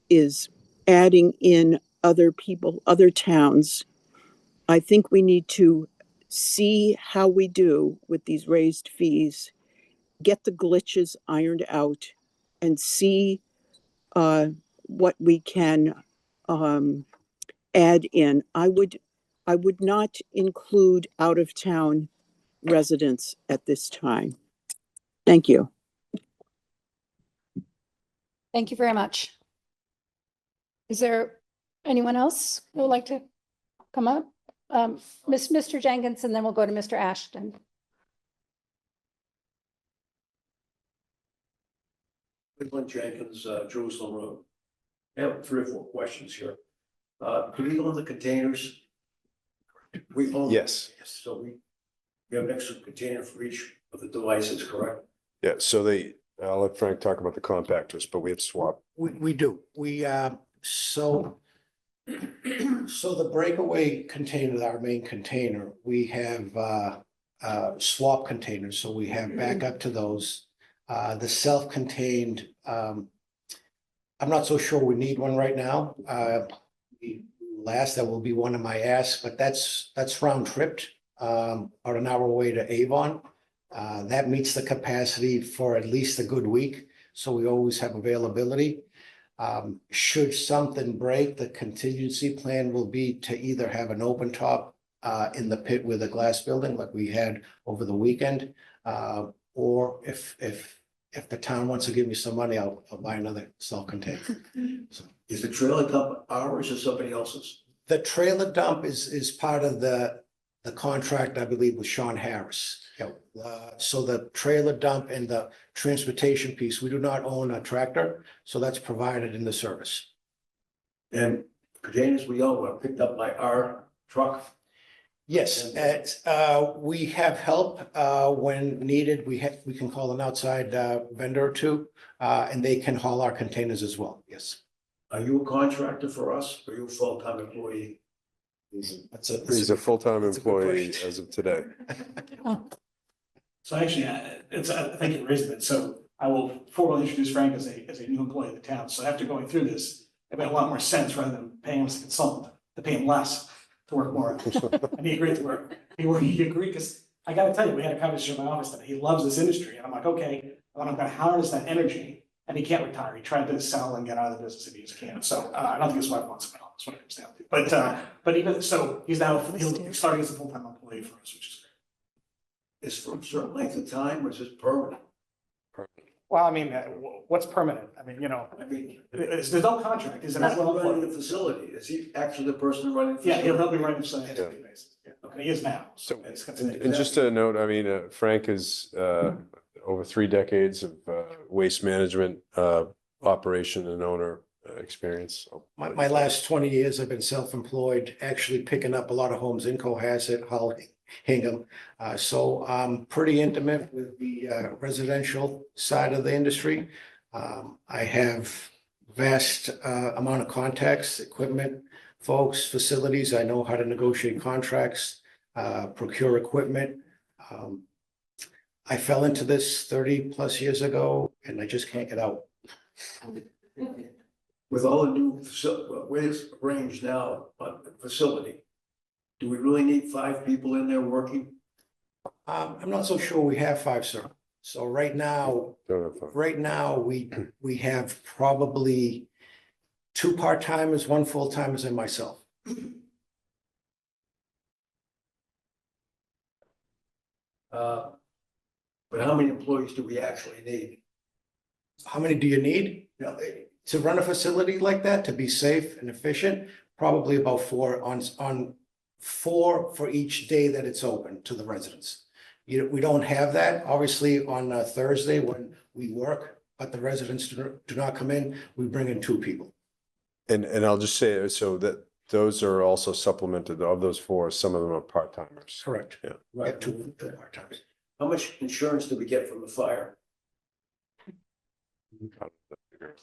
is adding in other people, other towns. I think we need to see how we do with these raised fees, get the glitches ironed out, and see what we can add in. I would not include out of town residents at this time. Thank you. Thank you very much. Is there anyone else who would like to come up? Mr. Jenkins, and then we'll go to Mr. Ashton. Cleveland Jenkins, Jerusalem Road. I have 3 or 4 questions here. Do we own the containers? We own. Yes. So we have an extra container for each of the devices, correct? Yeah, so I'll let Frank talk about the compactors, but we have swap. We do. So the breakaway container, our main container, we have swap containers, so we have backup to those. The self-contained, I'm not so sure we need one right now. That will be one of my asks, but that's round tripped, about an hour away to Avon. That meets the capacity for at least a good week, so we always have availability. Should something break, the contingency plan will be to either have an open top in the pit with a glass building like we had over the weekend. Or if the town wants to give me some money, I'll buy another self-contained. So, Is the trailer dump ours or somebody else's? the trailer dump is part of the contract, I believe, with Sean Harris. So the trailer dump and the transportation piece, we do not own a tractor, so that's provided in the service. And containers we own were picked up by our truck. Yes, we have help when needed. We can call an outside vendor or two, and they can haul our containers as well. Yes. Are you a contractor for us or are you a full-time employee? He's a full-time that's a good employee question. as of today. So actually, thank you for raising it. So I will formally introduce Frank as a new employee of the town. So after going through this, it made a lot more sense rather than paying him as a consultant, to pay him less to work more. And he agreed to work. He agreed because I gotta tell you, we had a conversation in my office that he loves this industry. And I'm like, okay, I'm gonna harness that energy. And he can't retire. He tried to sell and get out of the business and he just can't. So I don't think his wife wants him at all. That's what it comes down to. But even so, he's now he's starting as a full-time employee for us, which is great. Is for a certain length of time or is it permanent? Well, I mean, what's permanent? I mean, I mean, there's no contract. He's he's an not actual running employee. the facility. Is he actually the person running? the Yeah, facility? he'll be running the same basis. Yeah, okay, he is now. So, it's considered- And just to note, I mean, Frank is over 3 decades of waste management operation and owner experience. My last 20 years, I've been self-employed, actually picking up a lot of homes in Cohasset, Hull, Hingham. So I'm pretty intimate with the residential side of the industry. I have vast amount of contacts, equipment, folks, facilities. I know how to negotiate contracts, procure equipment. I fell into this 30 plus years ago and I just can't get out. With all the new ways arranged now on the facility, do we really need 5 people in there working? I'm not so sure we have 5, sir. So right now, we have probably 2 part-timers, 1 full-timers, and myself. But how many employees do we actually need? How many do you need? To run a facility like that, to be safe and efficient, probably about 4 on 4 for each day that it's open to the residents. We don't have that, obviously, on Thursday when we work, but the residents do not come in, we bring in 2 people. And I'll just say, so that those are also supplemented, of those 4, some of them are part-timers. Correct. Yeah. We have 2 part-timers. How much insurance do we get from the fire?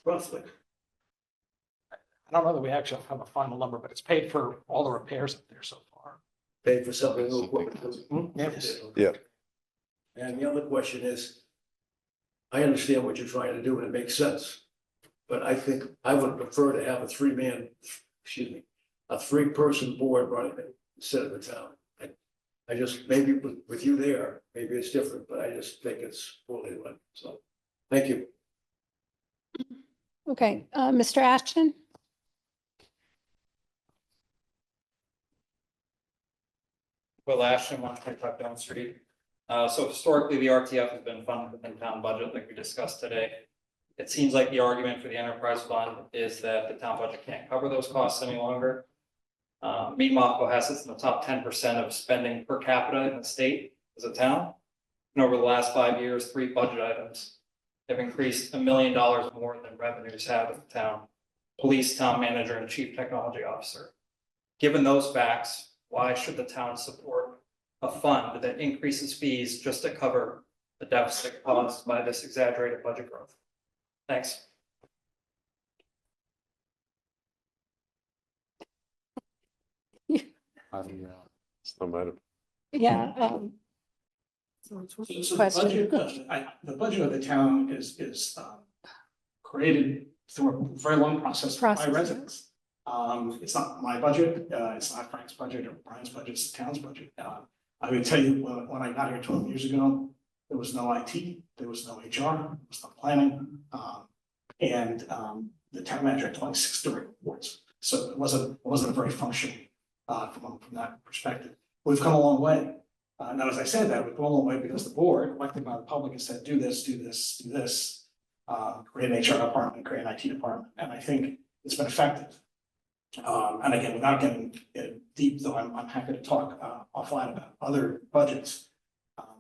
Roughly. I don't know that we actually have a final number, but it's paid for all the repairs up there so far. Paid for something new equipment. Yes. Yeah. And the other question is, I understand what you're trying to do and it makes sense. But I think I would prefer to have a 3-person board running it instead of the town. I just, maybe with you there, maybe it's different, but I just think it's poorly run. So, thank you. Okay, Mr. Ashton? Will Ashton, 125 Down Street. So historically, the RTF has been funded within town budget, like we discussed today. It seems like the argument for the enterprise fund is that the town budget can't cover those costs any longer. Meanwhile, Cohasset's in the top 10% of spending per capita in the state as a town. And over the last 5 years, 3 budget items have increased $1 million more than revenues have in the town: police, town manager, and chief technology officer. Given those facts, why should the town support a fund that increases fees just to cover the deficit caused by this exaggerated budget growth? Thanks. Yeah. So the Question. the budget of the town is created through a very long process by Process. residents. It's not my budget, it's not Frank's budget or Brian's budget, it's the town's budget. I would tell you, when I got here 12 years ago, there was no IT, there was no HR, there was no planning. And the town manager had 26 direct reports. So it wasn't a very functional from that perspective. We've come a long way. Now, as I said that, we've come a long way because the board, elected by the public, has said, do this, do this, do this. Create an HR department, create an IT department, and I think it's been effective. And again, without getting deep, though, I'm happy to talk offline about other budgets.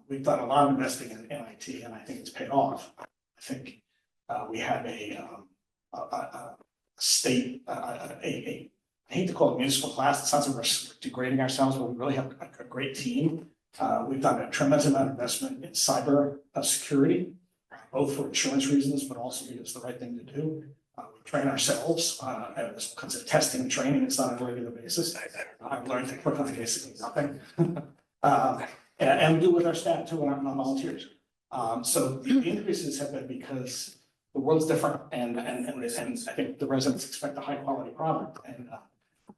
We've done a lot of investing in IT, and I think it's paid off. I think we have a state, I hate to call it municipal class. It sounds like we're degrading ourselves, but we really have a great team. We've done a tremendous amount of investment in cyber security, both for insurance reasons, but also because it's the right thing to do. We train ourselves, and there's all kinds of testing and training. It's not on a regular basis. I've learned to click on basically nothing. And we do with our staff too, and our volunteers. So the increases have been because the world's different, and I think the residents expect a high quality product. And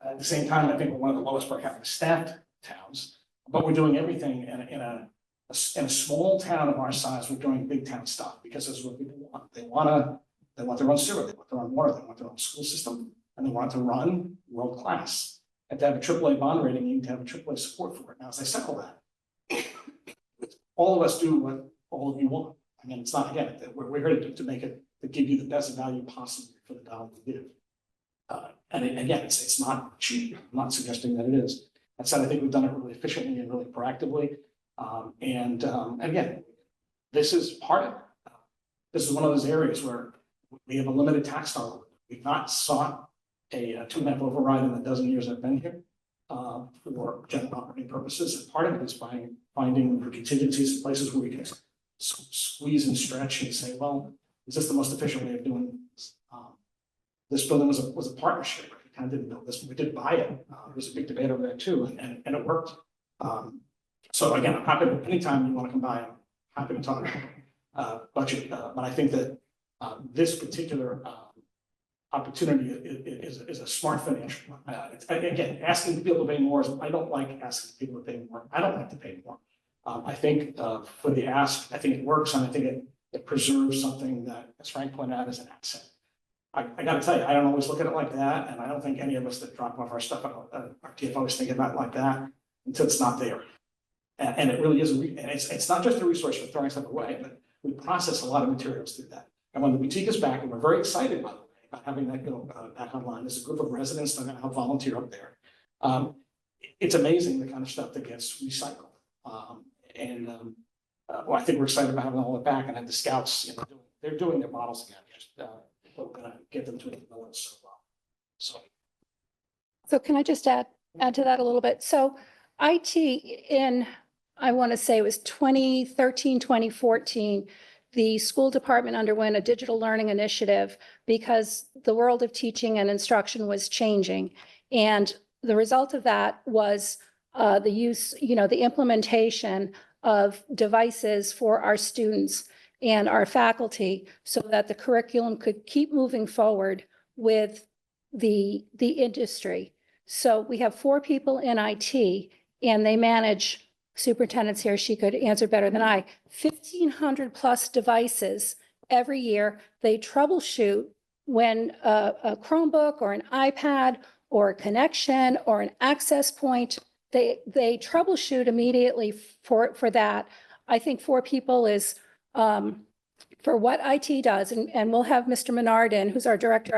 at the same time, I think we're one of the lowest per capita staffed towns, but we're doing everything in a small town of our size. We're doing big town stuff because this is what people want. They want to run sewer, they want to run water, they want to run school system, and they want to run world class. And to have a AAA bond rating, you need to have a AAA support for it. Now, as I said all that, all of us do what all of you want. I mean, it's not, again, we're here to make it, to give you the best value possible for the dollar we give. And again, it's not cheap. I'm not suggesting that it is. That said, I think we've done it really efficiently and really proactively. And again, this is part of it. This is one of those areas where we have a limited tax dollar. We've not sought a 2.5 override in the dozen years I've been here for general operating purposes. And part of it is by finding contingencies in places where we can squeeze and stretch and say, well, is this the most efficient way of doing this? This building was a partnership. We kind of didn't build this, we did buy it. There was a big debate over there too, and it worked. So again, I'm happy, anytime you want to come by, I'm happy to talk about budget. But I think that this particular opportunity is a smart financial one. Again, asking people to pay more is, I don't like asking people to pay more. I don't like to pay more. I think for the ask, I think it works, and I think it preserves something that, as Frank pointed out, is an asset. I gotta tell you, I don't always look at it like that, and I don't think any of us that drop off our stuff, our TFO is thinking about it like that until it's not there. And it really is, and it's not just a resource for throwing stuff away, but we process a lot of materials through that. And when the boutique is back, and we're very excited, by the way, about having that back online, there's a group of residents that are gonna help volunteer up there. It's amazing the kind of stuff that gets recycled. Well, I think we're excited about having all it back, and then the scouts, they're doing their models again, just we're gonna get them to the village so well. So can I just add to that a little bit? So IT in, I want to say it was 2013, 2014, the school department underwent a digital learning initiative because the world of teaching and instruction was changing. And the result of that was the use, the implementation of devices for our students and our faculty so that the curriculum could keep moving forward with the industry. So we have 4 people in IT, and they manage, superintendent's here, she could answer better than I, 1,500 plus devices every year. They troubleshoot when a Chromebook or an iPad or a connection or an access point, they troubleshoot immediately for that. I think 4 people is for what IT does, and we'll have Mr. Menard in, who's our director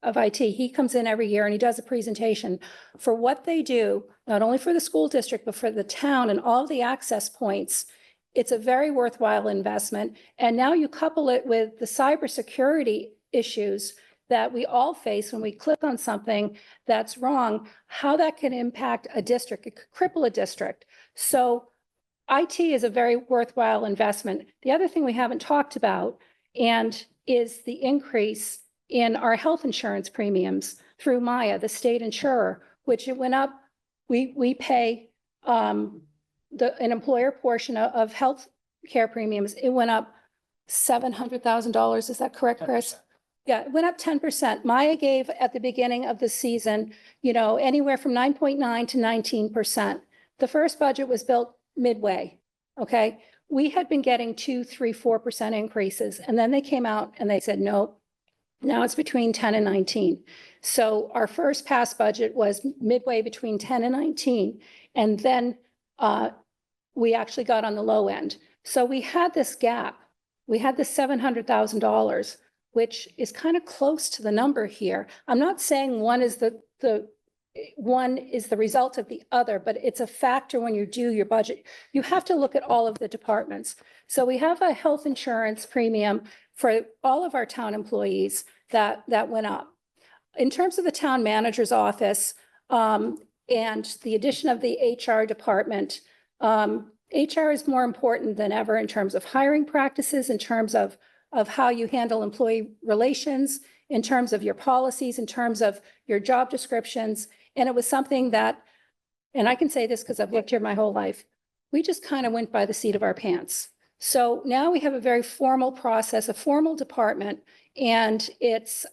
of IT. He comes in every year and he does a presentation for what they do, not only for the school district, but for the town and all the access points. It's a very worthwhile investment. And now you couple it with the cybersecurity issues that we all face when we click on something that's wrong, how that can impact a district. It could cripple a district. So IT is a very worthwhile investment. The other thing we haven't talked about is the increase in our health insurance premiums through Maya, the state insurer, which it went up. We pay an employer portion of health care premiums. It went up $700,000. Is that correct, Chris? 10%. Yeah, it went up 10%. Maya gave at the beginning of the season, anywhere from 9.9 to 19%. The first budget was built midway. Okay. We had been getting 2, 3, 4% increases. And then they came out and they said, no, now it's between 10 and 19. So our first pass budget was midway between 10 and 19. And then we actually got on the low end. So we had this gap. We had the $700,000, which is kind of close to the number here. I'm not saying one is the result of the other, but it's a factor when you do your budget. You have to look at all of the departments. So we have a health insurance premium for all of our town employees that went up. In terms of the town manager's office and the addition of the HR department, HR is more important than ever in terms of hiring practices, in terms of how you handle employee relations, in terms of your policies, in terms of your job descriptions. And it was something that, and I can say this because I've lived here my whole life, we just kind of went by the seat of our pants. So now we have a very formal process, a formal department, and it's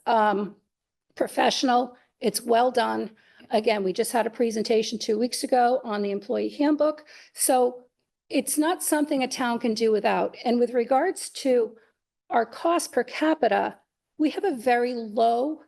professional, it's well done. Again, we just had a presentation 2 weeks ago on the employee handbook. So it's not something a town can do without. And with regards to our cost per capita, we have a very low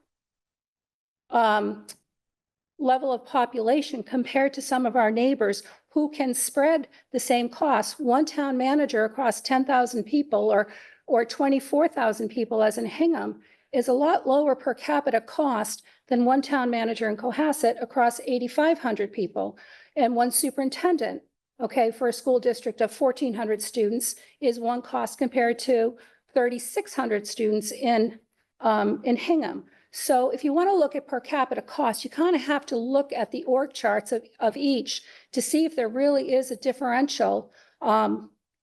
level of population compared to some of our neighbors who can spread the same costs. One town manager across 10,000 people or 24,000 people, as in Hingham, is a lot lower per capita cost than one town manager in Cohasset across 8,500 people. And one superintendent, okay, for a school district of 1,400 students is one cost compared to 3,600 students in Hingham. So if you want to look at per capita cost, you kind of have to look at the org charts of each to see if there really is a differential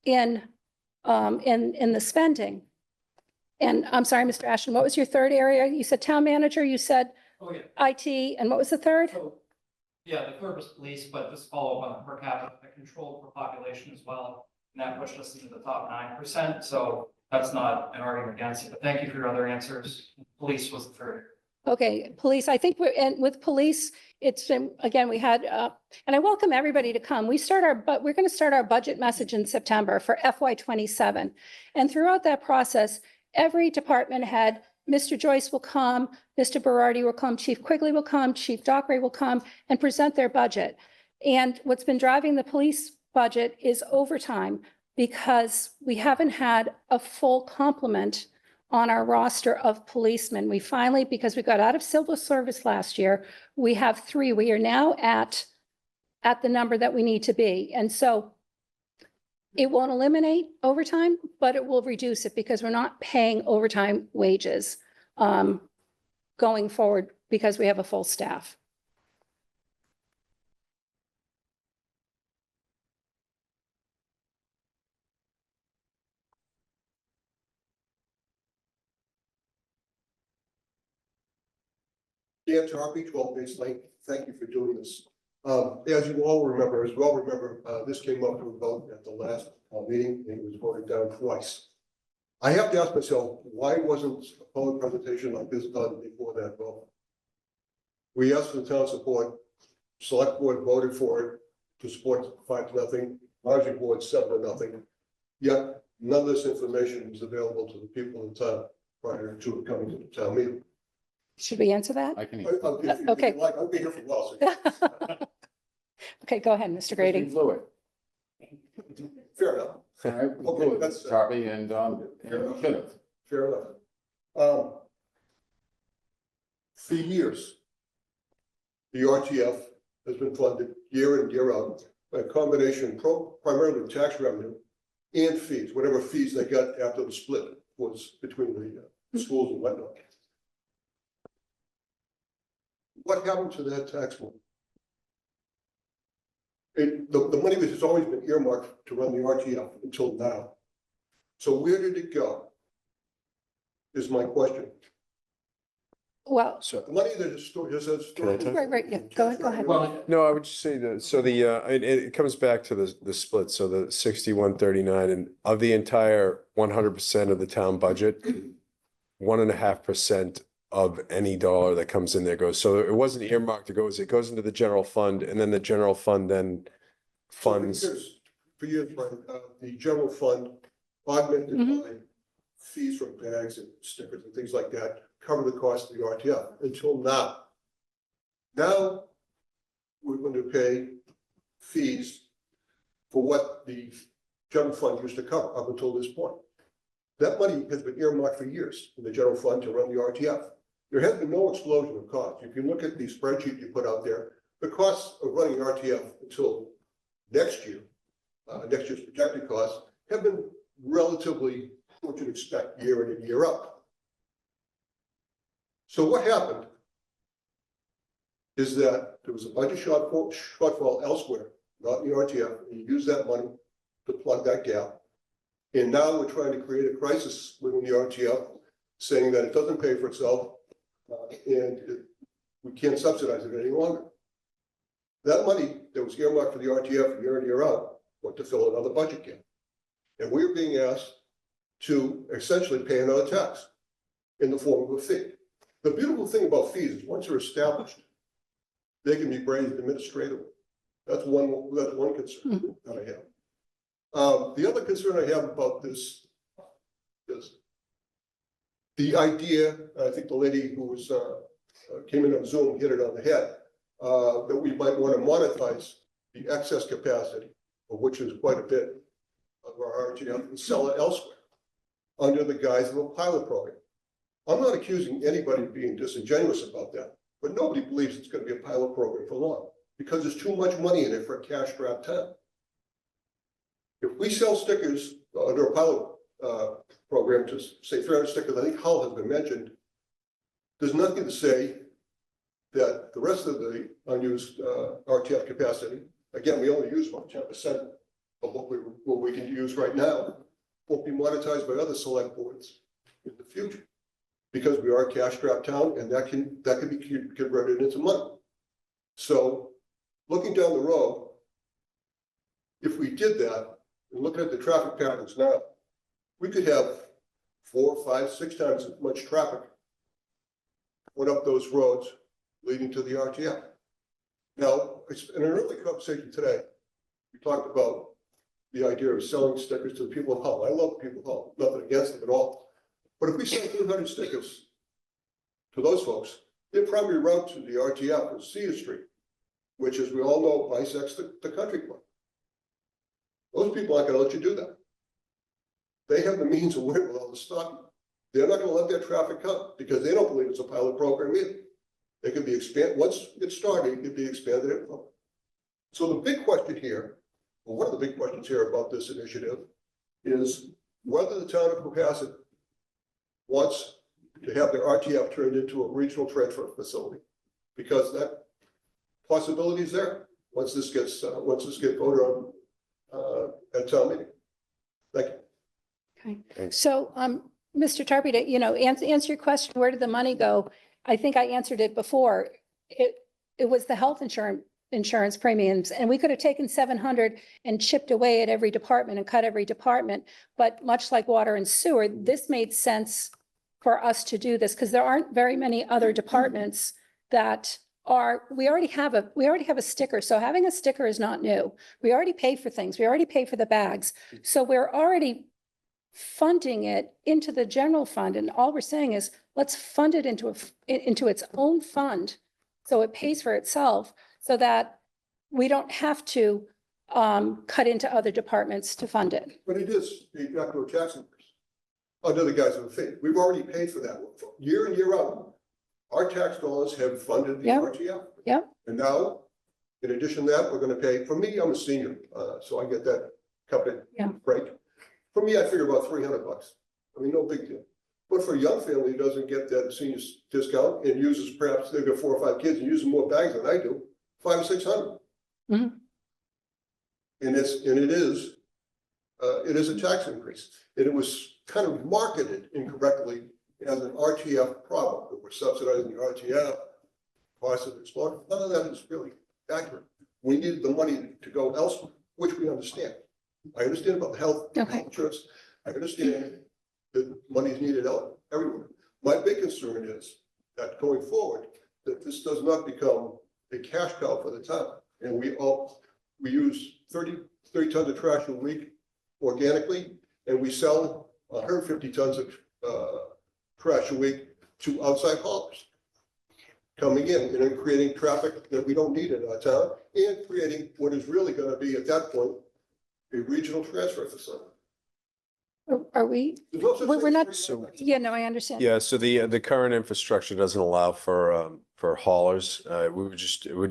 in the spending. And I'm sorry, Mr. Ashton, what was your third area? You said town manager, you said IT, and what was the third? Yeah, the third was police, but just follow up on the per capita, the control per population as well. And that pushed us into the top 9%. So that's not an argument against it, but thank you for your other answers. Police was the third. Okay, police, I think we're, and with police, it's been, again, we had, and I welcome everybody to come. We're going to start our budget message in September for FY '27. And throughout that process, every department head, Mr. Joyce will come, Mr. Berardi will come, Chief Quigley will come, Chief Dockery will come and present their budget. And what's been driving the police budget is overtime, because we haven't had a full complement on our roster of policemen. We finally, because we got out of civil service last year, we have 3. We are now at the number that we need to be. And so it won't eliminate overtime, but it will reduce it, because we're not paying overtime wages going forward, because we have a full staff. Dan Tarpey, 12 Base Lane. Thank you for doing this. As you all remember, this came up to a vote at the last meeting, and it was voted down twice. I have to ask myself, why wasn't a public presentation like this done before that vote? We asked for the town support. Select board voted for it to support 5-0. Advisory board 7-0. Yet none of this information was available to the people in town prior to it coming to the town meeting. Should we answer that? I can. Okay. Like, I'll be here for a while. So Okay, go ahead, Mr. Grady. Fluid. fair enough. Okay, that's Tarpey and Kenneth. fair enough. For years, the RTF has been funded year in, year out by a combination primarily of tax revenue and fees, whatever fees they got after the split was between the schools and whatnot. What happened to that tax money? The money has always been earmarked to run the RTF until now. So where did it go? Is my question. Well, So, The money that is stored, Can I talk? right, yeah, go ahead. Well, no, I would just say that, so it comes back to the split, so the 61-39, and of the entire 100% of the town budget, 1.5% of any dollar that comes in there goes, so it wasn't earmarked, it goes into the general fund, and then the general fund then funds. For years, Brian, the general fund augmented by fees from bags and stickers and things like that cover the cost of the RTF until now. Now, we're going to pay fees for what the general fund used to cover up until this point. That money has been earmarked for years in the general fund to run the RTF. There has been no explosion of cost. If you look at the spreadsheet you put out there, the costs of running RTF until next year, next year's projected costs, have been relatively what you'd expect year in and year out. So what happened is that there was a budget shortfall elsewhere, not in the RTF, and you use that money to plug that gap. And now we're trying to create a crisis within the RTF, saying that it doesn't pay for itself, we can't subsidize it any longer. That money that was earmarked for the RTF year in, year out, went to fill another budget gap. And we're being asked to essentially pay another tax in the form of a fee. The beautiful thing about fees is once they're established, they can be raised administratively. That's one concern that I have. The other concern I have about this is the idea, I think the lady who was came in on Zoom hit it on the head, that we might want to monetize the excess capacity, of which is quite a bit of our RTF, and sell it elsewhere under the guise of a pilot program. I'm not accusing anybody of being disingenuous about that, but nobody believes it's going to be a pilot program for long because there's too much money in it for a cash-strapped town. If we sell stickers under a pilot program to say 300 stickers, I think Hull has been mentioned, there's nothing to say that the rest of the unused RTF capacity, again, we only use about 10% of what we can use right now, won't be monetized by other select boards in the future. Because we are a cash-strapped town, and that can be converted into money. So, looking down the road, if we did that, and looking at the traffic patterns now, we could have 4, 5, 6 times as much traffic went up those roads leading to the RTF. Now, it's in an early conversation today, we talked about the idea of selling stickers to the people of Hull. I love the people of Hull, nothing against them at all. But if we sell 200 stickers to those folks, their primary route to the RTF is Cedar Street, which, as we all know, bisects the country club. Those people aren't gonna let you do that. They have the means of wherewithal to stop you. They're not gonna let their traffic come because they don't believe it's a pilot program either. It can be expanded, once it's started, it can be expanded. So the big question here, or one of the big questions here about this initiative is whether the town of Cohasset wants to have their RTF turned into a regional transfer facility. Because that possibility is there once this gets voted on at town meeting. Thank you. Okay, Thanks. so, Mr. Tarpey, to, answer your question, where did the money go? I think I answered it before. It was the health insurance premiums, and we could have taken 700 and chipped away at every department and cut every department. But much like water and sewer, this made sense for us to do this because there aren't very many other departments that are, we already have a sticker. So having a sticker is not new. We already pay for things. We already pay for the bags. So we're already funding it into the general fund. And all we're saying is, let's fund it into its own fund. So it pays for itself so that we don't have to cut into other departments to fund it. But it is the actual tax increase under the guise of a fee. We've already paid for that year in, year out. Our tax dollars have funded the Yep. RTF. Yep. And now, in addition to that, we're gonna pay, for me, I'm a senior, so I get that covered Yeah. break. For me, I figure about $300. I mean, no big deal. But for a young family who doesn't get that senior discount and uses, perhaps they've got 4 or 5 kids and uses more bags than I do, 500 or 600. Mhm. And it is a tax increase. And it was kind of marketed incorrectly as an RTF problem, that we're subsidizing the RTF, cost of exploding. None of that is really accurate. We needed the money to go elsewhere, which we understand. I understand about the health Okay. insurance. I understand that money is needed everywhere. My big concern is that going forward, that this does not become a cash cow for the town. And we use 30 tons of trash a week organically, and we sell 150 tons of trash a week to outside haulers coming in and then creating traffic that we don't need in our town and creating what is really going to be at that point a regional transfer facility. Are we? There's no such We're thing not, as regional. yeah, no, I understand. Yeah, so the current infrastructure doesn't allow for haulers. It would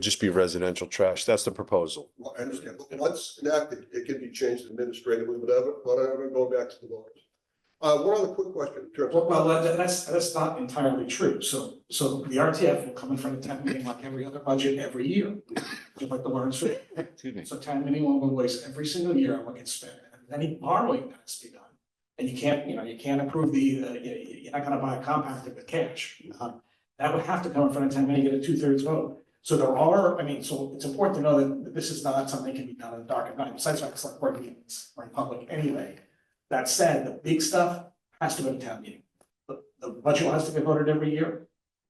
just be residential trash. That's the proposal. Well, I understand, but once enacted, it can be changed administratively, whatever, going back to the voters. One other quick question in terms of. Well, that's not entirely true. So the RTF will come in front of town meeting like every other budget every year, just like the water and sewer. Excuse me. So town meeting will waste every single year on what gets spent, and any borrowing that has to be done. And you can't approve you're not gonna buy a compactor with cash. That would have to come in front of town meeting, get a 2/3 vote. So so it's important to know that this is not something that can be done in the dark of night, besides like select board meetings or in public anyway. That said, the big stuff has to go to town meeting. The budget has to get voted every year.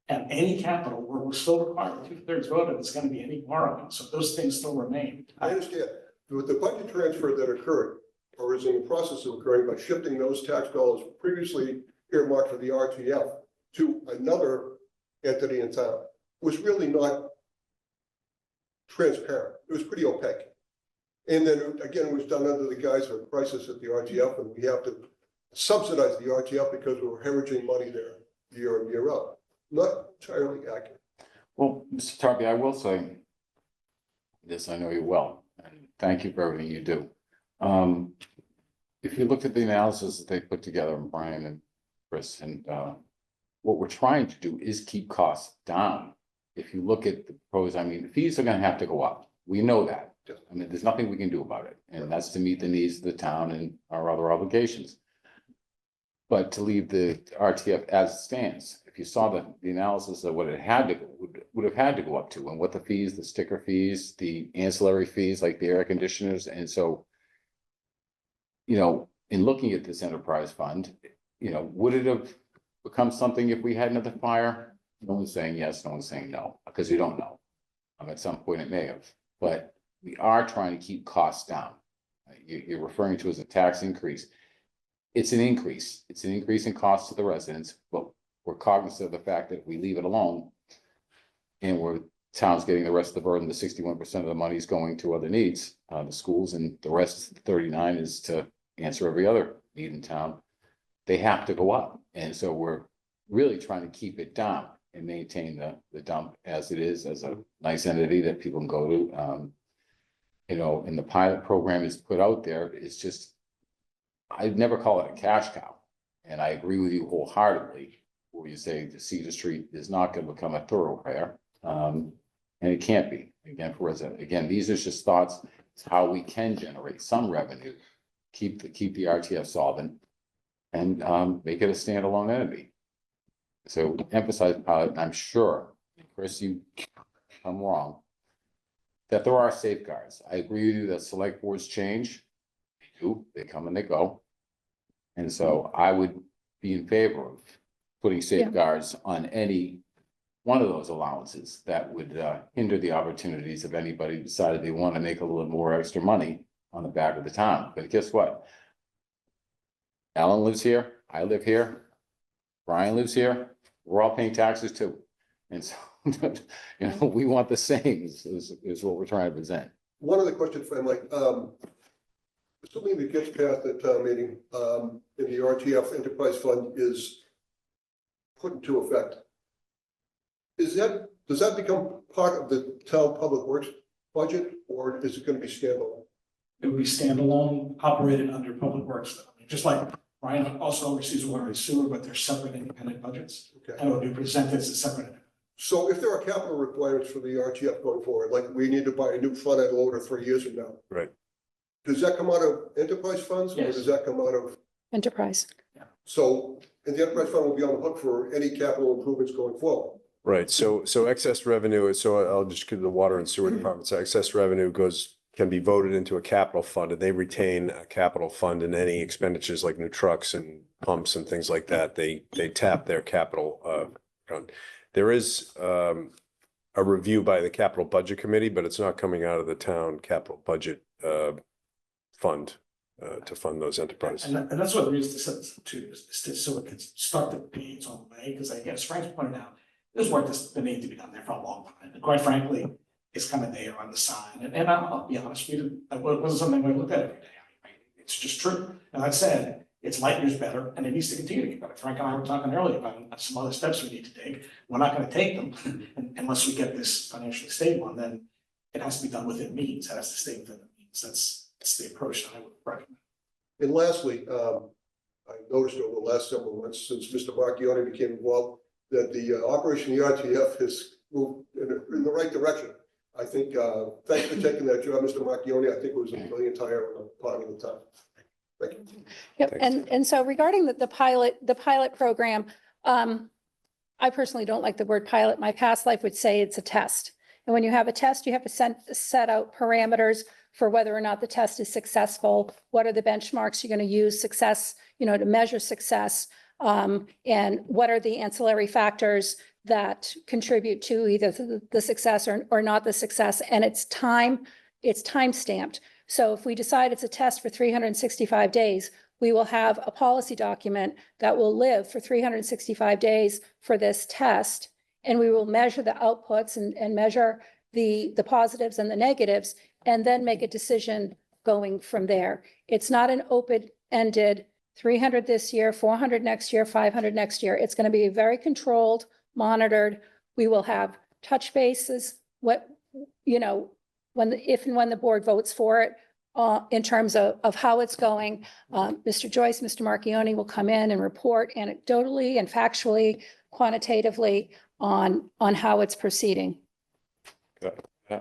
And any capital, we're still required a 2/3 vote, and it's gonna be any borrowing, so those things still remain. I understand, with the budget transfer that occurred, or is in the process of occurring by shifting those tax dollars previously earmarked for the RTF to another entity in town, was really not transparent. It was pretty opaque. And then again, it was done under the guise of a crisis at the RTF, and we have to subsidize the RTF because we're hemorrhaging money there year in, year out. Not entirely accurate. Well, Mr. Tarpey, I will say this, I know you well, and thank you for everything you do. If you look at the analysis that they put together, Brian and Chris, and what we're trying to do is keep costs down. If you look at the pros, I mean, the fees are gonna have to go up. We know that. I mean, there's nothing we can do about it, and that's to meet the needs of the town and our other obligations. But to leave the RTF as it stands, if you saw the analysis of what it had to, would have had to go up to, and what the fees, the sticker fees, the ancillary fees, like the air conditioners, and so, in looking at this enterprise fund, would it have become something if we had another fire? No one's saying yes, no one's saying no, because we don't know. At some point it may have, but we are trying to keep costs down. You're referring to as a tax increase. It's an increase. It's an increase in cost to the residents, but we're cognizant of the fact that if we leave it alone and we're town's getting the rest of the burden, the 61% of the money is going to other needs, the schools, and the rest 39 is to answer every other need in town. They have to go up. And so we're really trying to keep it down and maintain the dump as it is, as a nice entity that people can go to. You know, and the pilot program is put out there. It's just, I'd never call it a cash cow. And I agree with you wholeheartedly, where you say the Cedar Street is not going to become a thoroughfare. And it can't be, again, for resident. Again, these are just thoughts. It's how we can generate some revenue, keep the RTF solvent, and make it a standalone entity. So emphasize pilot, and I'm sure, Chris, I'm wrong, that there are safeguards. I agree with you that select boards change. They do, they come and they go. And so I would be in favor of putting safeguards on any one of those allowances that would hinder the opportunities of anybody who decided they want to make a little more extra money on the back of the town. But guess what? Alan lives here, I live here, Brian lives here, we're all paying taxes too. And so, you know, we want the same is what we're trying to present. One other question, if I might, assuming that gets passed at town meeting, and the RTF Enterprise Fund is put into effect, does that become part of the town public works budget, or is it going to be standalone? It would be standalone, operated under Public Works, just like Brian also oversees water and sewer, but they're separate independent budgets. Okay. And it would be presented as a separate. So if there are capital requirements for the RTF going forward, like we need to buy a new front end loader 3 years from now. Right. Does that come out of enterprise funds, or Yes. does that come out of, Enterprise. so, and the enterprise fund will be on the hook for any capital improvements going forward? Right, so excess revenue, so I'll just give the water and sewer departments, excess revenue can be voted into a capital fund, and they retain a capital fund in any expenditures like new trucks and pumps and things like that. They tap their capital fund. There is a review by the capital budget committee, but it's not coming out of the town capital budget fund to fund those enterprises. And that's what the reason so it can start to pay its own way, because I guess Frank's pointed out, there's work that needs to be done there for a long time. And quite frankly, it's kind of there on the side. And I'll be honest with you, it wasn't something we looked at every day. It's just true. And that said, it's light years better, and it needs to continue to get better. Frank and I were talking earlier about some other steps we need to take. We're not going to take them unless we get this financially stable, and then it has to be done within means. It has to stay within the means. That's the approach that I would recommend. And lastly, I noticed over the last several months since Mr. Marchione became involved, that the operation of the RTF has moved in the right direction. I think, thanks for taking that job, Mr. Marchione. I think it was a brilliant hire on the part of the town. Thank you. Yep, and so regarding the pilot program, I personally don't like the word pilot. My past life would say it's a test. And when you have a test, you have to set out parameters for whether or not the test is successful. What are the benchmarks you're going to use success, to measure success? And what are the ancillary factors that contribute to either the success or not the success? And it's time stamped. So if we decide it's a test for 365 days, we will have a policy document that will live for 365 days for this test. And we will measure the outputs and measure the positives and the negatives, and then make a decision going from there. It's not an open-ended 300 this year, 400 next year, 500 next year. It's going to be very controlled, monitored. We will have touch bases, if and when the board votes for it, in terms of how it's going. Mr. Joyce, Mr. Marchione will come in and report anecdotally and factually, quantitatively on how it's proceeding. Good. Yeah.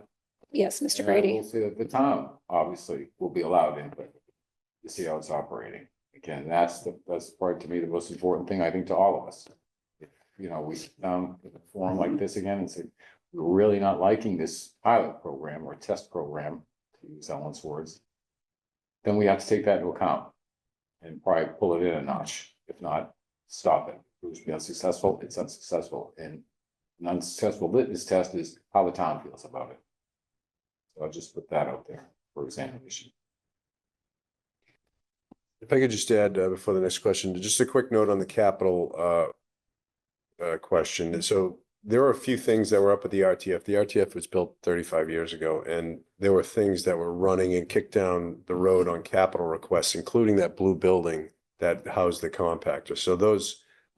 Yes, Mr. And I Grady. will say that the town obviously will be allowed input to see how it's operating. Again, that's part, to me, the most important thing, I think, to all of us. If, we sit down with a forum like this again and say, we're really not liking this pilot program or test program, to use Ellen's words, then we have to take that into account and probably pull it in a notch. If not, stop it. If it's unsuccessful, it's unsuccessful. And An unsuccessful litmus test is how the town feels about it. So I'll just put that out there for examination. If I could just add, before the next question, just a quick note on the capital, question. So there are a few things that were up at the RTF. The RTF was built 35 years ago, and there were things that were running and kicked down the road on capital requests, including that blue building that housed the compactor. So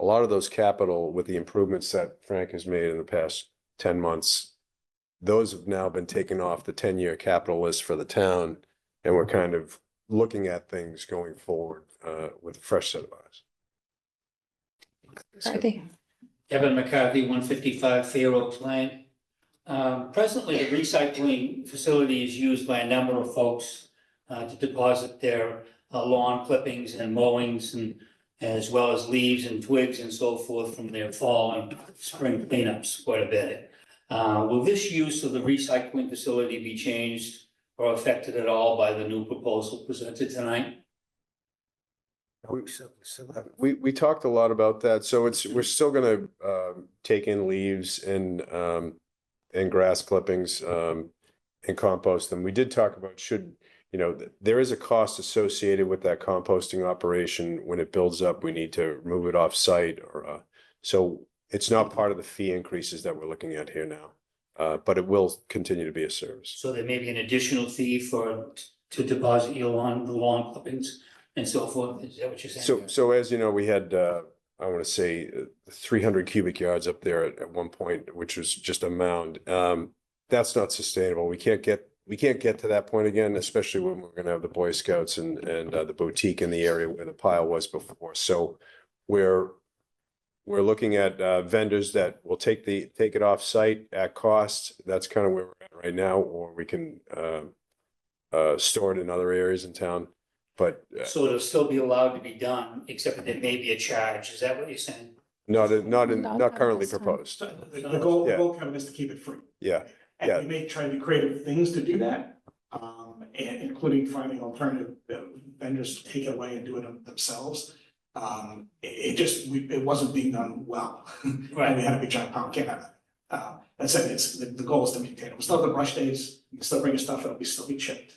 a lot of those capital, with the improvements that Frank has made in the past 10 months, those have now been taken off the 10-year capital list for the town, and we're kind of looking at things going forward with a fresh set of eyes. Dorothy? Kevin McCarthy, 155 Fair Oaks Lane. Presently, the recycling facility is used by a number of folks to deposit their lawn clippings and mowings, and as well as leaves and twigs and so forth from their fall and spring cleanups quite a bit. Will this use of the recycling facility be changed or affected at all by the new proposal presented tonight? We talked a lot about that, so we're still gonna take in leaves and grass clippings and compost them. We did talk about there is a cost associated with that composting operation. When it builds up, we need to remove it off site, or so it's not part of the fee increases that we're looking at here now, but it will continue to be a service. So there may be an additional fee to deposit your lawn clippings and so forth. Is that what you're saying? So as you know, we had, I want to say 300 cubic yards up there at one point, which was just a mound. That's not sustainable. We can't get to that point again, especially when we're gonna have the Boy Scouts and the boutique in the area where the pile was before. So we're looking at vendors that will take it off site at cost. That's kind of where we're at right now, or we can store it in other areas in town. But So it'll still be allowed to be done, except that there may be a charge. Is that what you're saying? not Not currently this time. proposed. The goal, Kevin, is to keep it free. Yeah. And we may try to do creative things to do that, and including finding alternative vendors to take it away and do it themselves. It wasn't being done well. Right. And we had a big giant pile can of it. That's it, the goal is to maintain it. We'll still have the brush days, you can still bring your stuff, it'll still be chipped.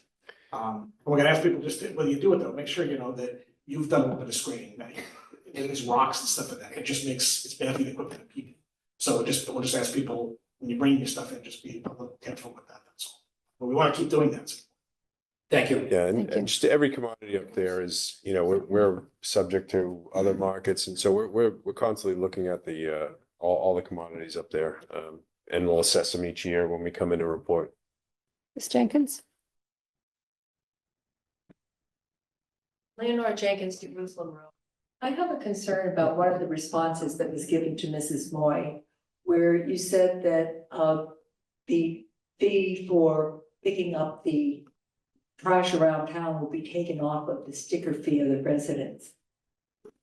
We're gonna ask people whether you do it though, make sure you know that you've done a little bit of screening, that there's rocks and stuff like that, it's bad for the equipment and people. So we'll just ask people, when you bring your stuff in, just be a little careful with that, that's all. But we wanna keep doing that. Thank you. Yeah, Thank you. and just every commodity up there is, we're subject to other markets, and so we're constantly looking at all the commodities up there. And we'll assess them each year when we come in to report. Ms. Jenkins? Leonore Jenkins, Jerusalem Road. I have a concern about one of the responses that was given to Mrs. Moy, where you said that the fee for picking up the trash around town will be taken off of the sticker fee of the residents.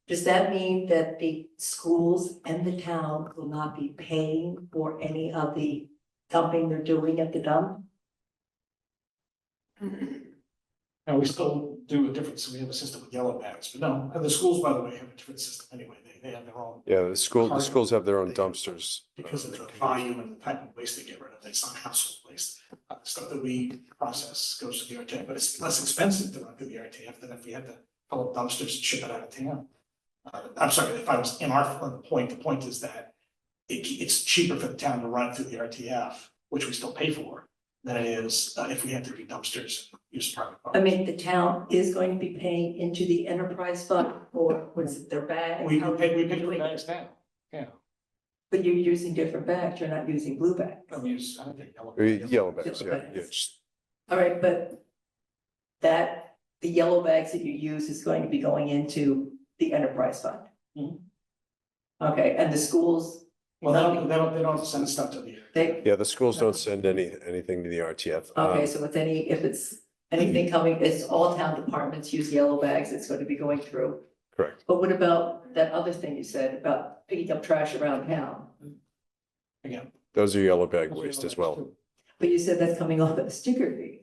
Does that mean that the schools and the town will not be paying for any of the dumping they're doing at the dump? Now, we still do a different, so we have a system with yellow bags, but no, and the schools, by the way, have a different system anyway, they have their own. Yeah, the schools have their own dumpsters. Because of the volume and the type of waste they get rid of, it's not household waste. Stuff that we process goes to the RTF, but it's less expensive to run through the RTF than if we had to pull up dumpsters and ship it out of town. I'm sorry, if I was in the point is that it's cheaper for the town to run it through the RTF, which we still pay for, than it is if we had to do dumpsters and use private. I mean, the town is going to be paying into the enterprise fund for, what's it, their bag? We pay for bags now, yeah. But you're using different bags, you're not using blue bags. I don't think Yellow bags, Yellow yeah. bags. All right, but the yellow bags that you use is going to be going into the enterprise fund. Mhm. Okay, and the schools, Well, they don't send stuff to the. Yeah, the schools don't send anything to the RTF. okay, so if it's anything coming, it's all town departments use yellow bags, it's going to be going through. Correct. But what about that other thing you said about picking up trash around town? Again. Those are yellow bag those are waste yellow as bags well. too. But you said that's coming off of the sticker fee.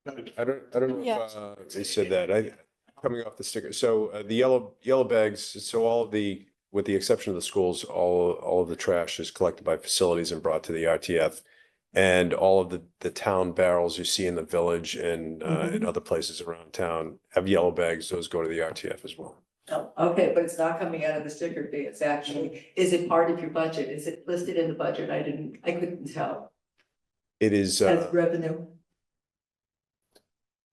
I don't know Yeah. if they said that. Coming off the sticker. So the yellow bags, so all of the with the exception of the schools, all of the trash is collected by facilities and brought to the RTF. And all of the town barrels you see in the village and in other places around town have yellow bags. Those go to the RTF as well. Oh, okay, but it's not coming out of the sticker fee. It's actually, is it part of your budget? Is it listed in the budget? I couldn't tell. It is, As revenue?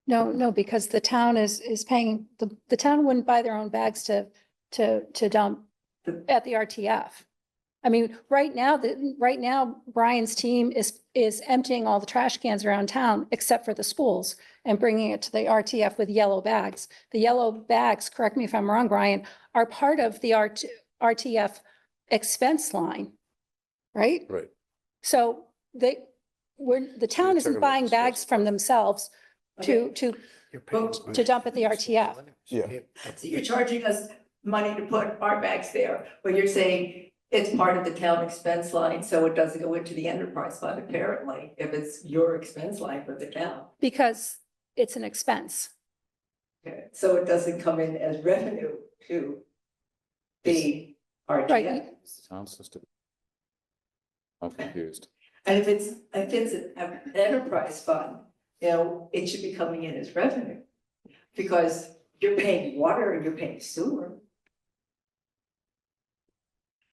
No, because the town is paying, the town wouldn't buy their own bags to dump at the RTF. I mean, right now, Brian's team is emptying all the trash cans around town, except for the schools, and bringing it to the RTF with yellow bags. The yellow bags, correct me if I'm wrong, Brian, are part of the RTF expense line, right? right. So the town talking isn't about buying expense bags from themselves to dump at the RTF. Yeah. So you're charging us money to put our bags there, but you're saying it's part of the town expense line, so it doesn't go into the enterprise fund apparently, if it's your expense line for the town. Because it's an expense. Okay, so it doesn't come in as revenue to the RTF. Right. Sound system. I'm confused. And if it's an enterprise fund, you know, it should be coming in as revenue. Because you're paying water and you're paying sewer.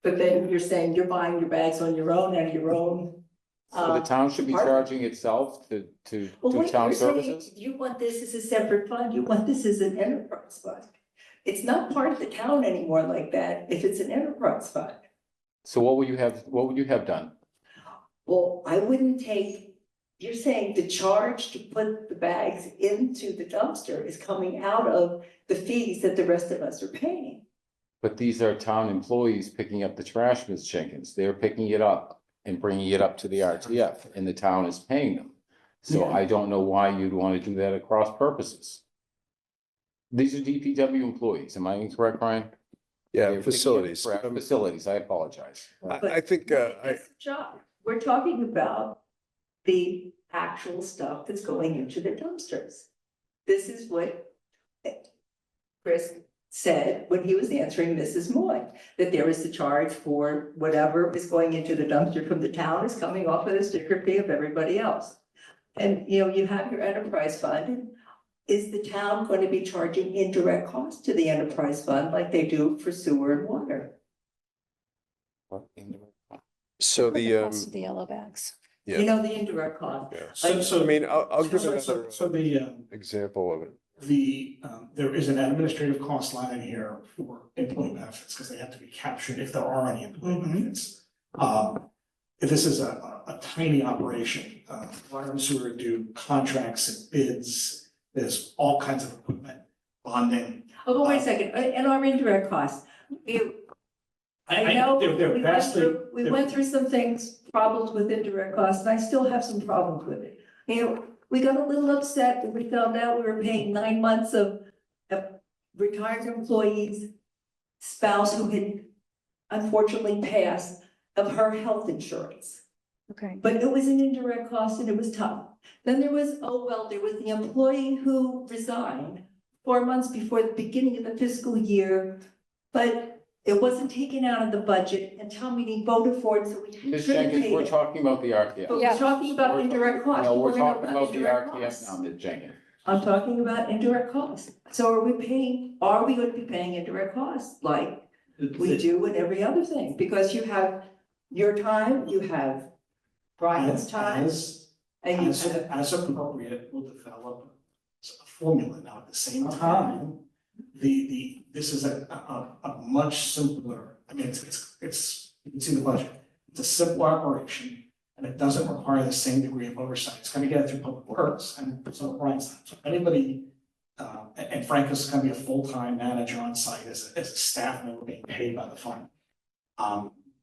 But then you're saying you're buying your bags on your own and your own. So the town should be part- charging itself to Well, do wait, town you're saying services? you want this as a separate fund, you want this as an enterprise fund. It's not part of the town anymore like that, if it's an enterprise fund. So what would you have done? Well, I wouldn't take, you're saying the charge to put the bags into the dumpster is coming out of the fees that the rest of us are paying. But these are town employees picking up the trash, Ms. Jenkins. They're picking it up and bringing it up to the RTF, and the town is paying them. So Yeah. I don't know why you'd want to do that at cross purposes. These are DPW employees. Am I incorrect, Brian? They're Yeah, picking up facilities. trash- Facilities, I apologize. I think, That's the job. We're talking about the actual stuff that's going into the dumpsters. This is what Chris said when he was answering Mrs. Moy, that there is the charge for whatever is going into the dumpster from the town is coming off of the sticker fee of everybody else. And, you know, you have your enterprise fund. Is the town going to be charging indirect costs to the enterprise fund like they do for sewer and water? so The the, cost of the yellow bags. Yeah. You know, the indirect cost. yeah. So, I mean, I'll give another So the, example of it. there is an administrative cost line in here for employee benefits, because they have to be captured if there are any employee benefits. If this is a tiny operation, water and sewer do contracts and bids, there's all kinds of equipment, bonding. Oh, but wait a second, and our indirect costs, I know, They're vastly. we went through some things, problems with indirect costs, and I still have some problems with it. You know, we got a little upset when we found out we were paying 9 months of retired employees' spouse who had unfortunately passed of her health insurance. Okay. But it was an indirect cost and it was tough. Then there was the employee who resigned 4 months before the beginning of the fiscal year, but it wasn't taken out of the budget and town meeting voted for it, so we didn't Ms. Jenkins, pay we're it. talking about the RTF. But Yeah. we're talking about indirect costs. No, You we're wanna know talking about the indirect RTF costs? now, Ms. Jenkins. I'm talking about indirect costs. So are we going to be paying indirect costs like we do in every other thing? Because you have your time, you have Brian's time, and you have. As appropriate, we'll develop a formula. Now, at the same time, this is a much simpler, I mean, it's, you can see the budget. It's a simple operation, and it doesn't require the same degree of oversight. It's gonna get it through public works and some Brian's time. So if anybody, and Frank is gonna be a full-time manager on site as a staff member being paid by the fund.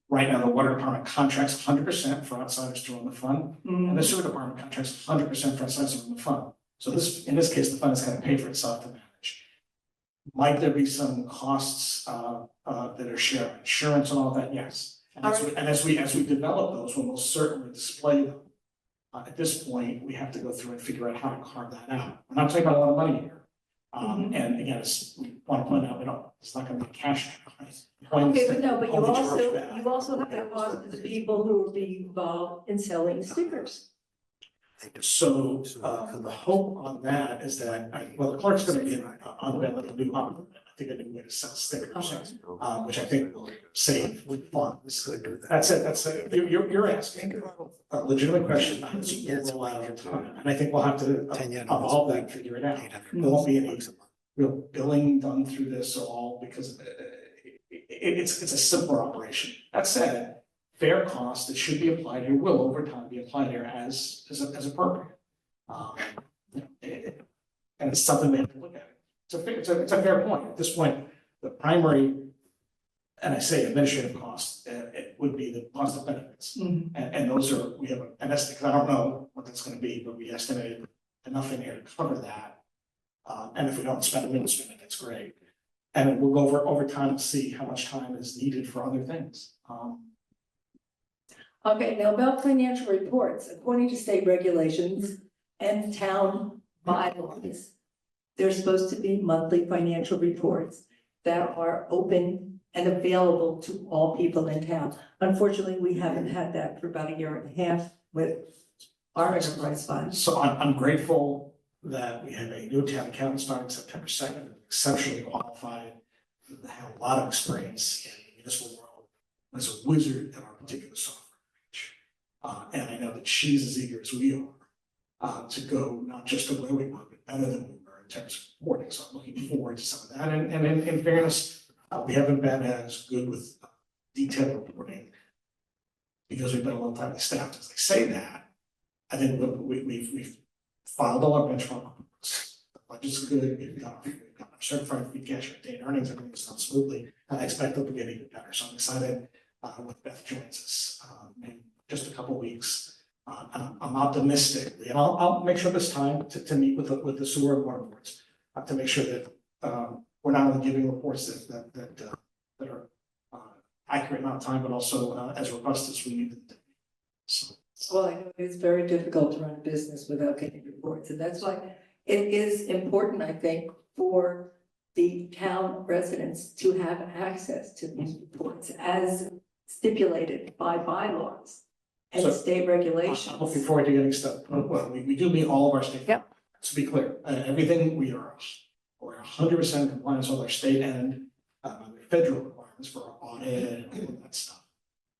Right now, the water department contracts 100% for outsiders to run the fund, and the sewer department contracts 100% for outsiders to run the fund. So in this case, the fund is gonna pay for itself to manage. Might there be some costs that are shared, insurance and all that? Yes. And as we develop those, we'll most certainly display them. At this point, we have to go through and figure out how to carve that out. We're not talking about a lot of money here. And again, we want to point out, it's not going to be cash. Okay, but no, but you Only charge also, that. you also have to cost the people who will be involved in selling stickers. So, the hope on that is that, well, the clerk's gonna get on the new, I think a new way to sell stickers, which I think will save funds. That's it, you're asking a legitimate question, how does it roll out over time? And I think we'll have to evolve that and figure it out. There won't be any real billing done through this at all, because it's a simpler operation. That said, fair cost that should be applied here will over time be applied here as appropriate. And it's something we have to look at. It's a fair point. At this point, the primary, and I say administrative cost, it would be the cost of benefits. And those are, we have an estimate, 'cause I don't know what that's gonna be, but we estimated enough in here to cover that. And if we don't spend it, we don't spend it, that's great. And then we'll go over time and see how much time is needed for other things. Okay, now about financial reports, according to state regulations and town bylaws, there's supposed to be monthly financial reports that are open and available to all people in town. Unfortunately, we haven't had that for about a year and a half with our enterprise fund. So I'm grateful that we have a new town accountant starting September 2nd, exceptionally qualified, have a lot of experience in the municipal world, as a wizard at our particular software. And I know that she's as eager as we are to go not just to where we were, but better than we were in terms of reporting. So I'm looking forward to some of that. And in fairness, we haven't been as good with detailed reporting because we've been a little tightly staffed. As I say that, I think we've filed all our benchmark reports. The budget's good. We've got our certified free cash retained earnings. Everything's done smoothly. And I expect them to get even better. So I'm excited when Beth joins us in just a couple of weeks. I'm optimistic, and I'll make sure this time to meet with the sewer and water boards to make sure that we're not only giving reports that are accurate amount of time, but also as robust as we need them to be. So. Well, I know it's very difficult to run a business without getting reports, and that's why it is important, I think, for the town residents to have access to these reports as stipulated by bylaws and state regulations. I'm looking forward to getting stuff. Well, we do meet all of our state. Yep. To be clear, everything we're 100% compliance with our state and federal requirements for our audit and all that stuff.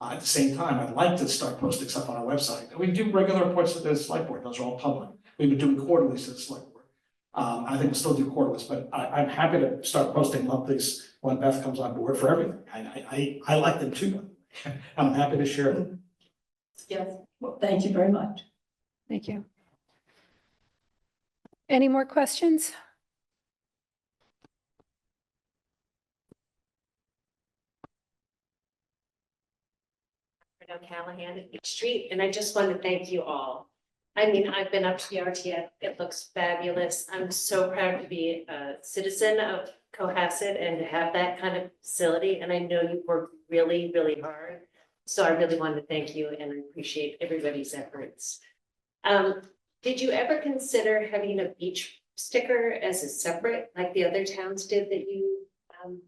At the same time, I'd like to start posting stuff on our website. We do regular reports to the select board; those are all public. We've been doing quarterlies to the select board. I think we'll still do quarterlies, but I'm happy to start posting monthlies when Beth comes on board for everything. I like them too. I'm happy to share them. Yes, well, thank you very much. Thank you. Any more questions? Callahan at Beach Street, and I just want to thank you all. I mean, I've been up to the RTF, it looks fabulous. I'm so proud to be a citizen of Cohasset and to have that kind of facility, and I know you've worked really, really hard. So I really want to thank you and I appreciate everybody's efforts. Did you ever consider having a beach sticker as a separate, like the other towns did that you,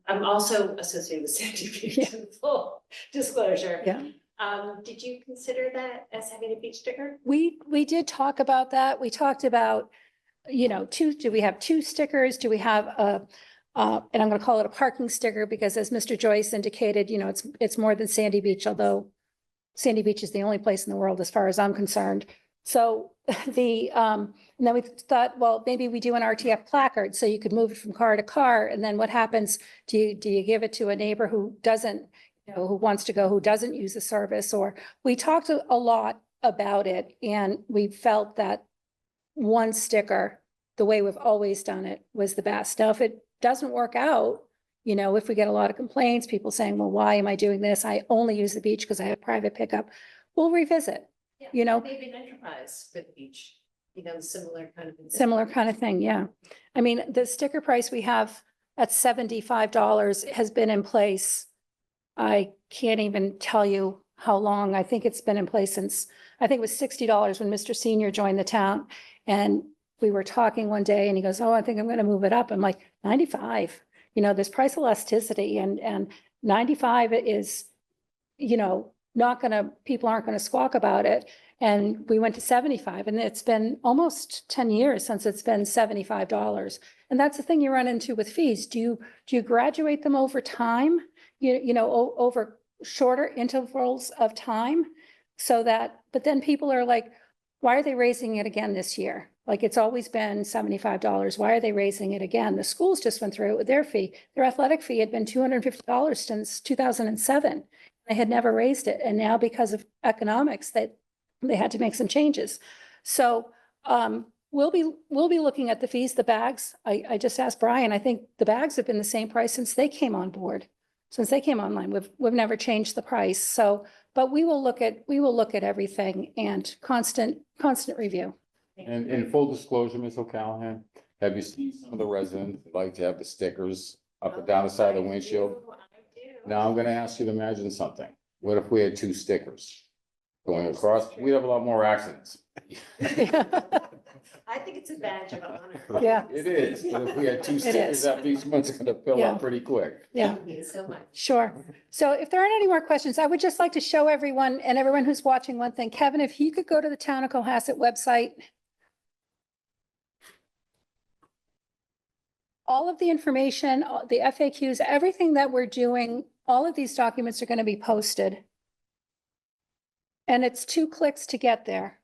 I'm also associated with Sandy Beach, in full disclosure. Yeah. Did you consider that as having a beach sticker? We did talk about that. We talked about, do we have two stickers? Do we have and I'm going to call it a parking sticker because as Mr. Joyce indicated, it's more than Sandy Beach, although Sandy Beach is the only place in the world as far as I'm concerned. So and then we thought, well, maybe we do an RTF placard so you could move it from car to car. And then what happens? Do you give it to a neighbor who doesn't, who wants to go, who doesn't use the service? Or we talked a lot about it and we felt that one sticker, the way we've always done it, was the best. Now, if it doesn't work out, if we get a lot of complaints, people saying, well, why am I doing this? I only use the beach because I have private pickup. We'll revisit, Maybe an enterprise for the beach, similar kind of. Similar kind of thing, yeah. I mean, the sticker price we have at $75 has been in place. I can't even tell you how long. I think it's been in place since, I think it was $60 when Mr. Senior joined the town. And we were talking one day and he goes, oh, I think I'm gonna move it up. I'm like, 95, there's price elasticity and 95 is, people aren't gonna squawk about it. And we went to 75 and it's been almost 10 years since it's been $75. And that's the thing you run into with fees. Do you graduate them over time? Over shorter intervals of time so that, but then people are like, why are they raising it again this year? Like it's always been $75. Why are they raising it again? The schools just went through it with their fee. Their athletic fee had been $250 since 2007. They had never raised it. And now because of economics, they had to make some changes. So we'll be looking at the fees, the bags. I just asked Brian, I think the bags have been the same price since they came on board. Since they came online, we've never changed the price. So, but we will look at everything and constant review. And in full disclosure, Ms. O'Callahan, have you seen some of the residents that like to have the stickers up and down the side of the windshield? Now I'm gonna ask you to imagine something. What if we had 2 stickers going across? We'd have a lot more accidents. I think it's a badge of honor. Yeah. It is, but if we had 2 is. stickers, that each one's gonna fill Yeah. up pretty quick. Yeah. Thank you so much. Sure. So if there aren't any more questions, I would just like to show everyone and everyone who's watching one thing. Kevin, if you could go to the Town of Cohasset website. All of the information, the FAQs, everything that we're doing, all of these documents are going to be posted. And it's 2 clicks to get there.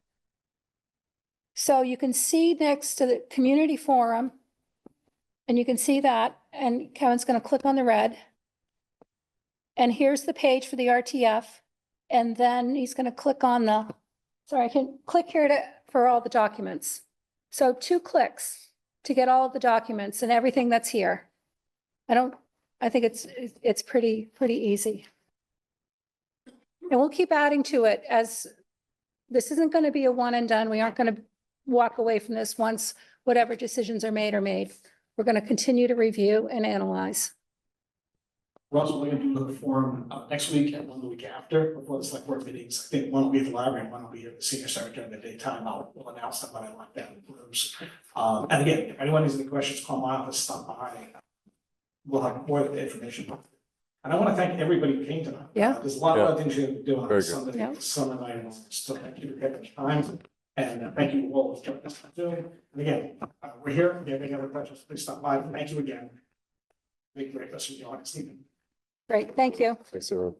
So you can see next to the community forum, and you can see that, and Kevin's going to click on the red. And here's the page for the RTF. And then he's going to click on I can click here for all the documents. So 2 clicks to get all of the documents and everything that's here. I think it's pretty easy. And we'll keep adding to it as this isn't going to be a one and done. We aren't going to walk away from this once whatever decisions are made. We're going to continue to review and analyze. We're also going to do the forum next week and one the week after, before the select board meetings. I think one will be at the library and one will be at the senior center during the daytime. We'll announce them when I lock down the rooms. And again, if anyone has any questions, call my office, stop by. We'll have more of the information. And I want to thank everybody who came tonight. Yeah. There's a lot of things you have to do on Very good. Sunday, Yeah. summer night. So thank you for taking the time. And thank you all for joining us for doing. And again, we're here. If you have any other questions, please stop by. Thank you again. Make a great rest of your audience evening. Great, thank you. Thanks, everyone.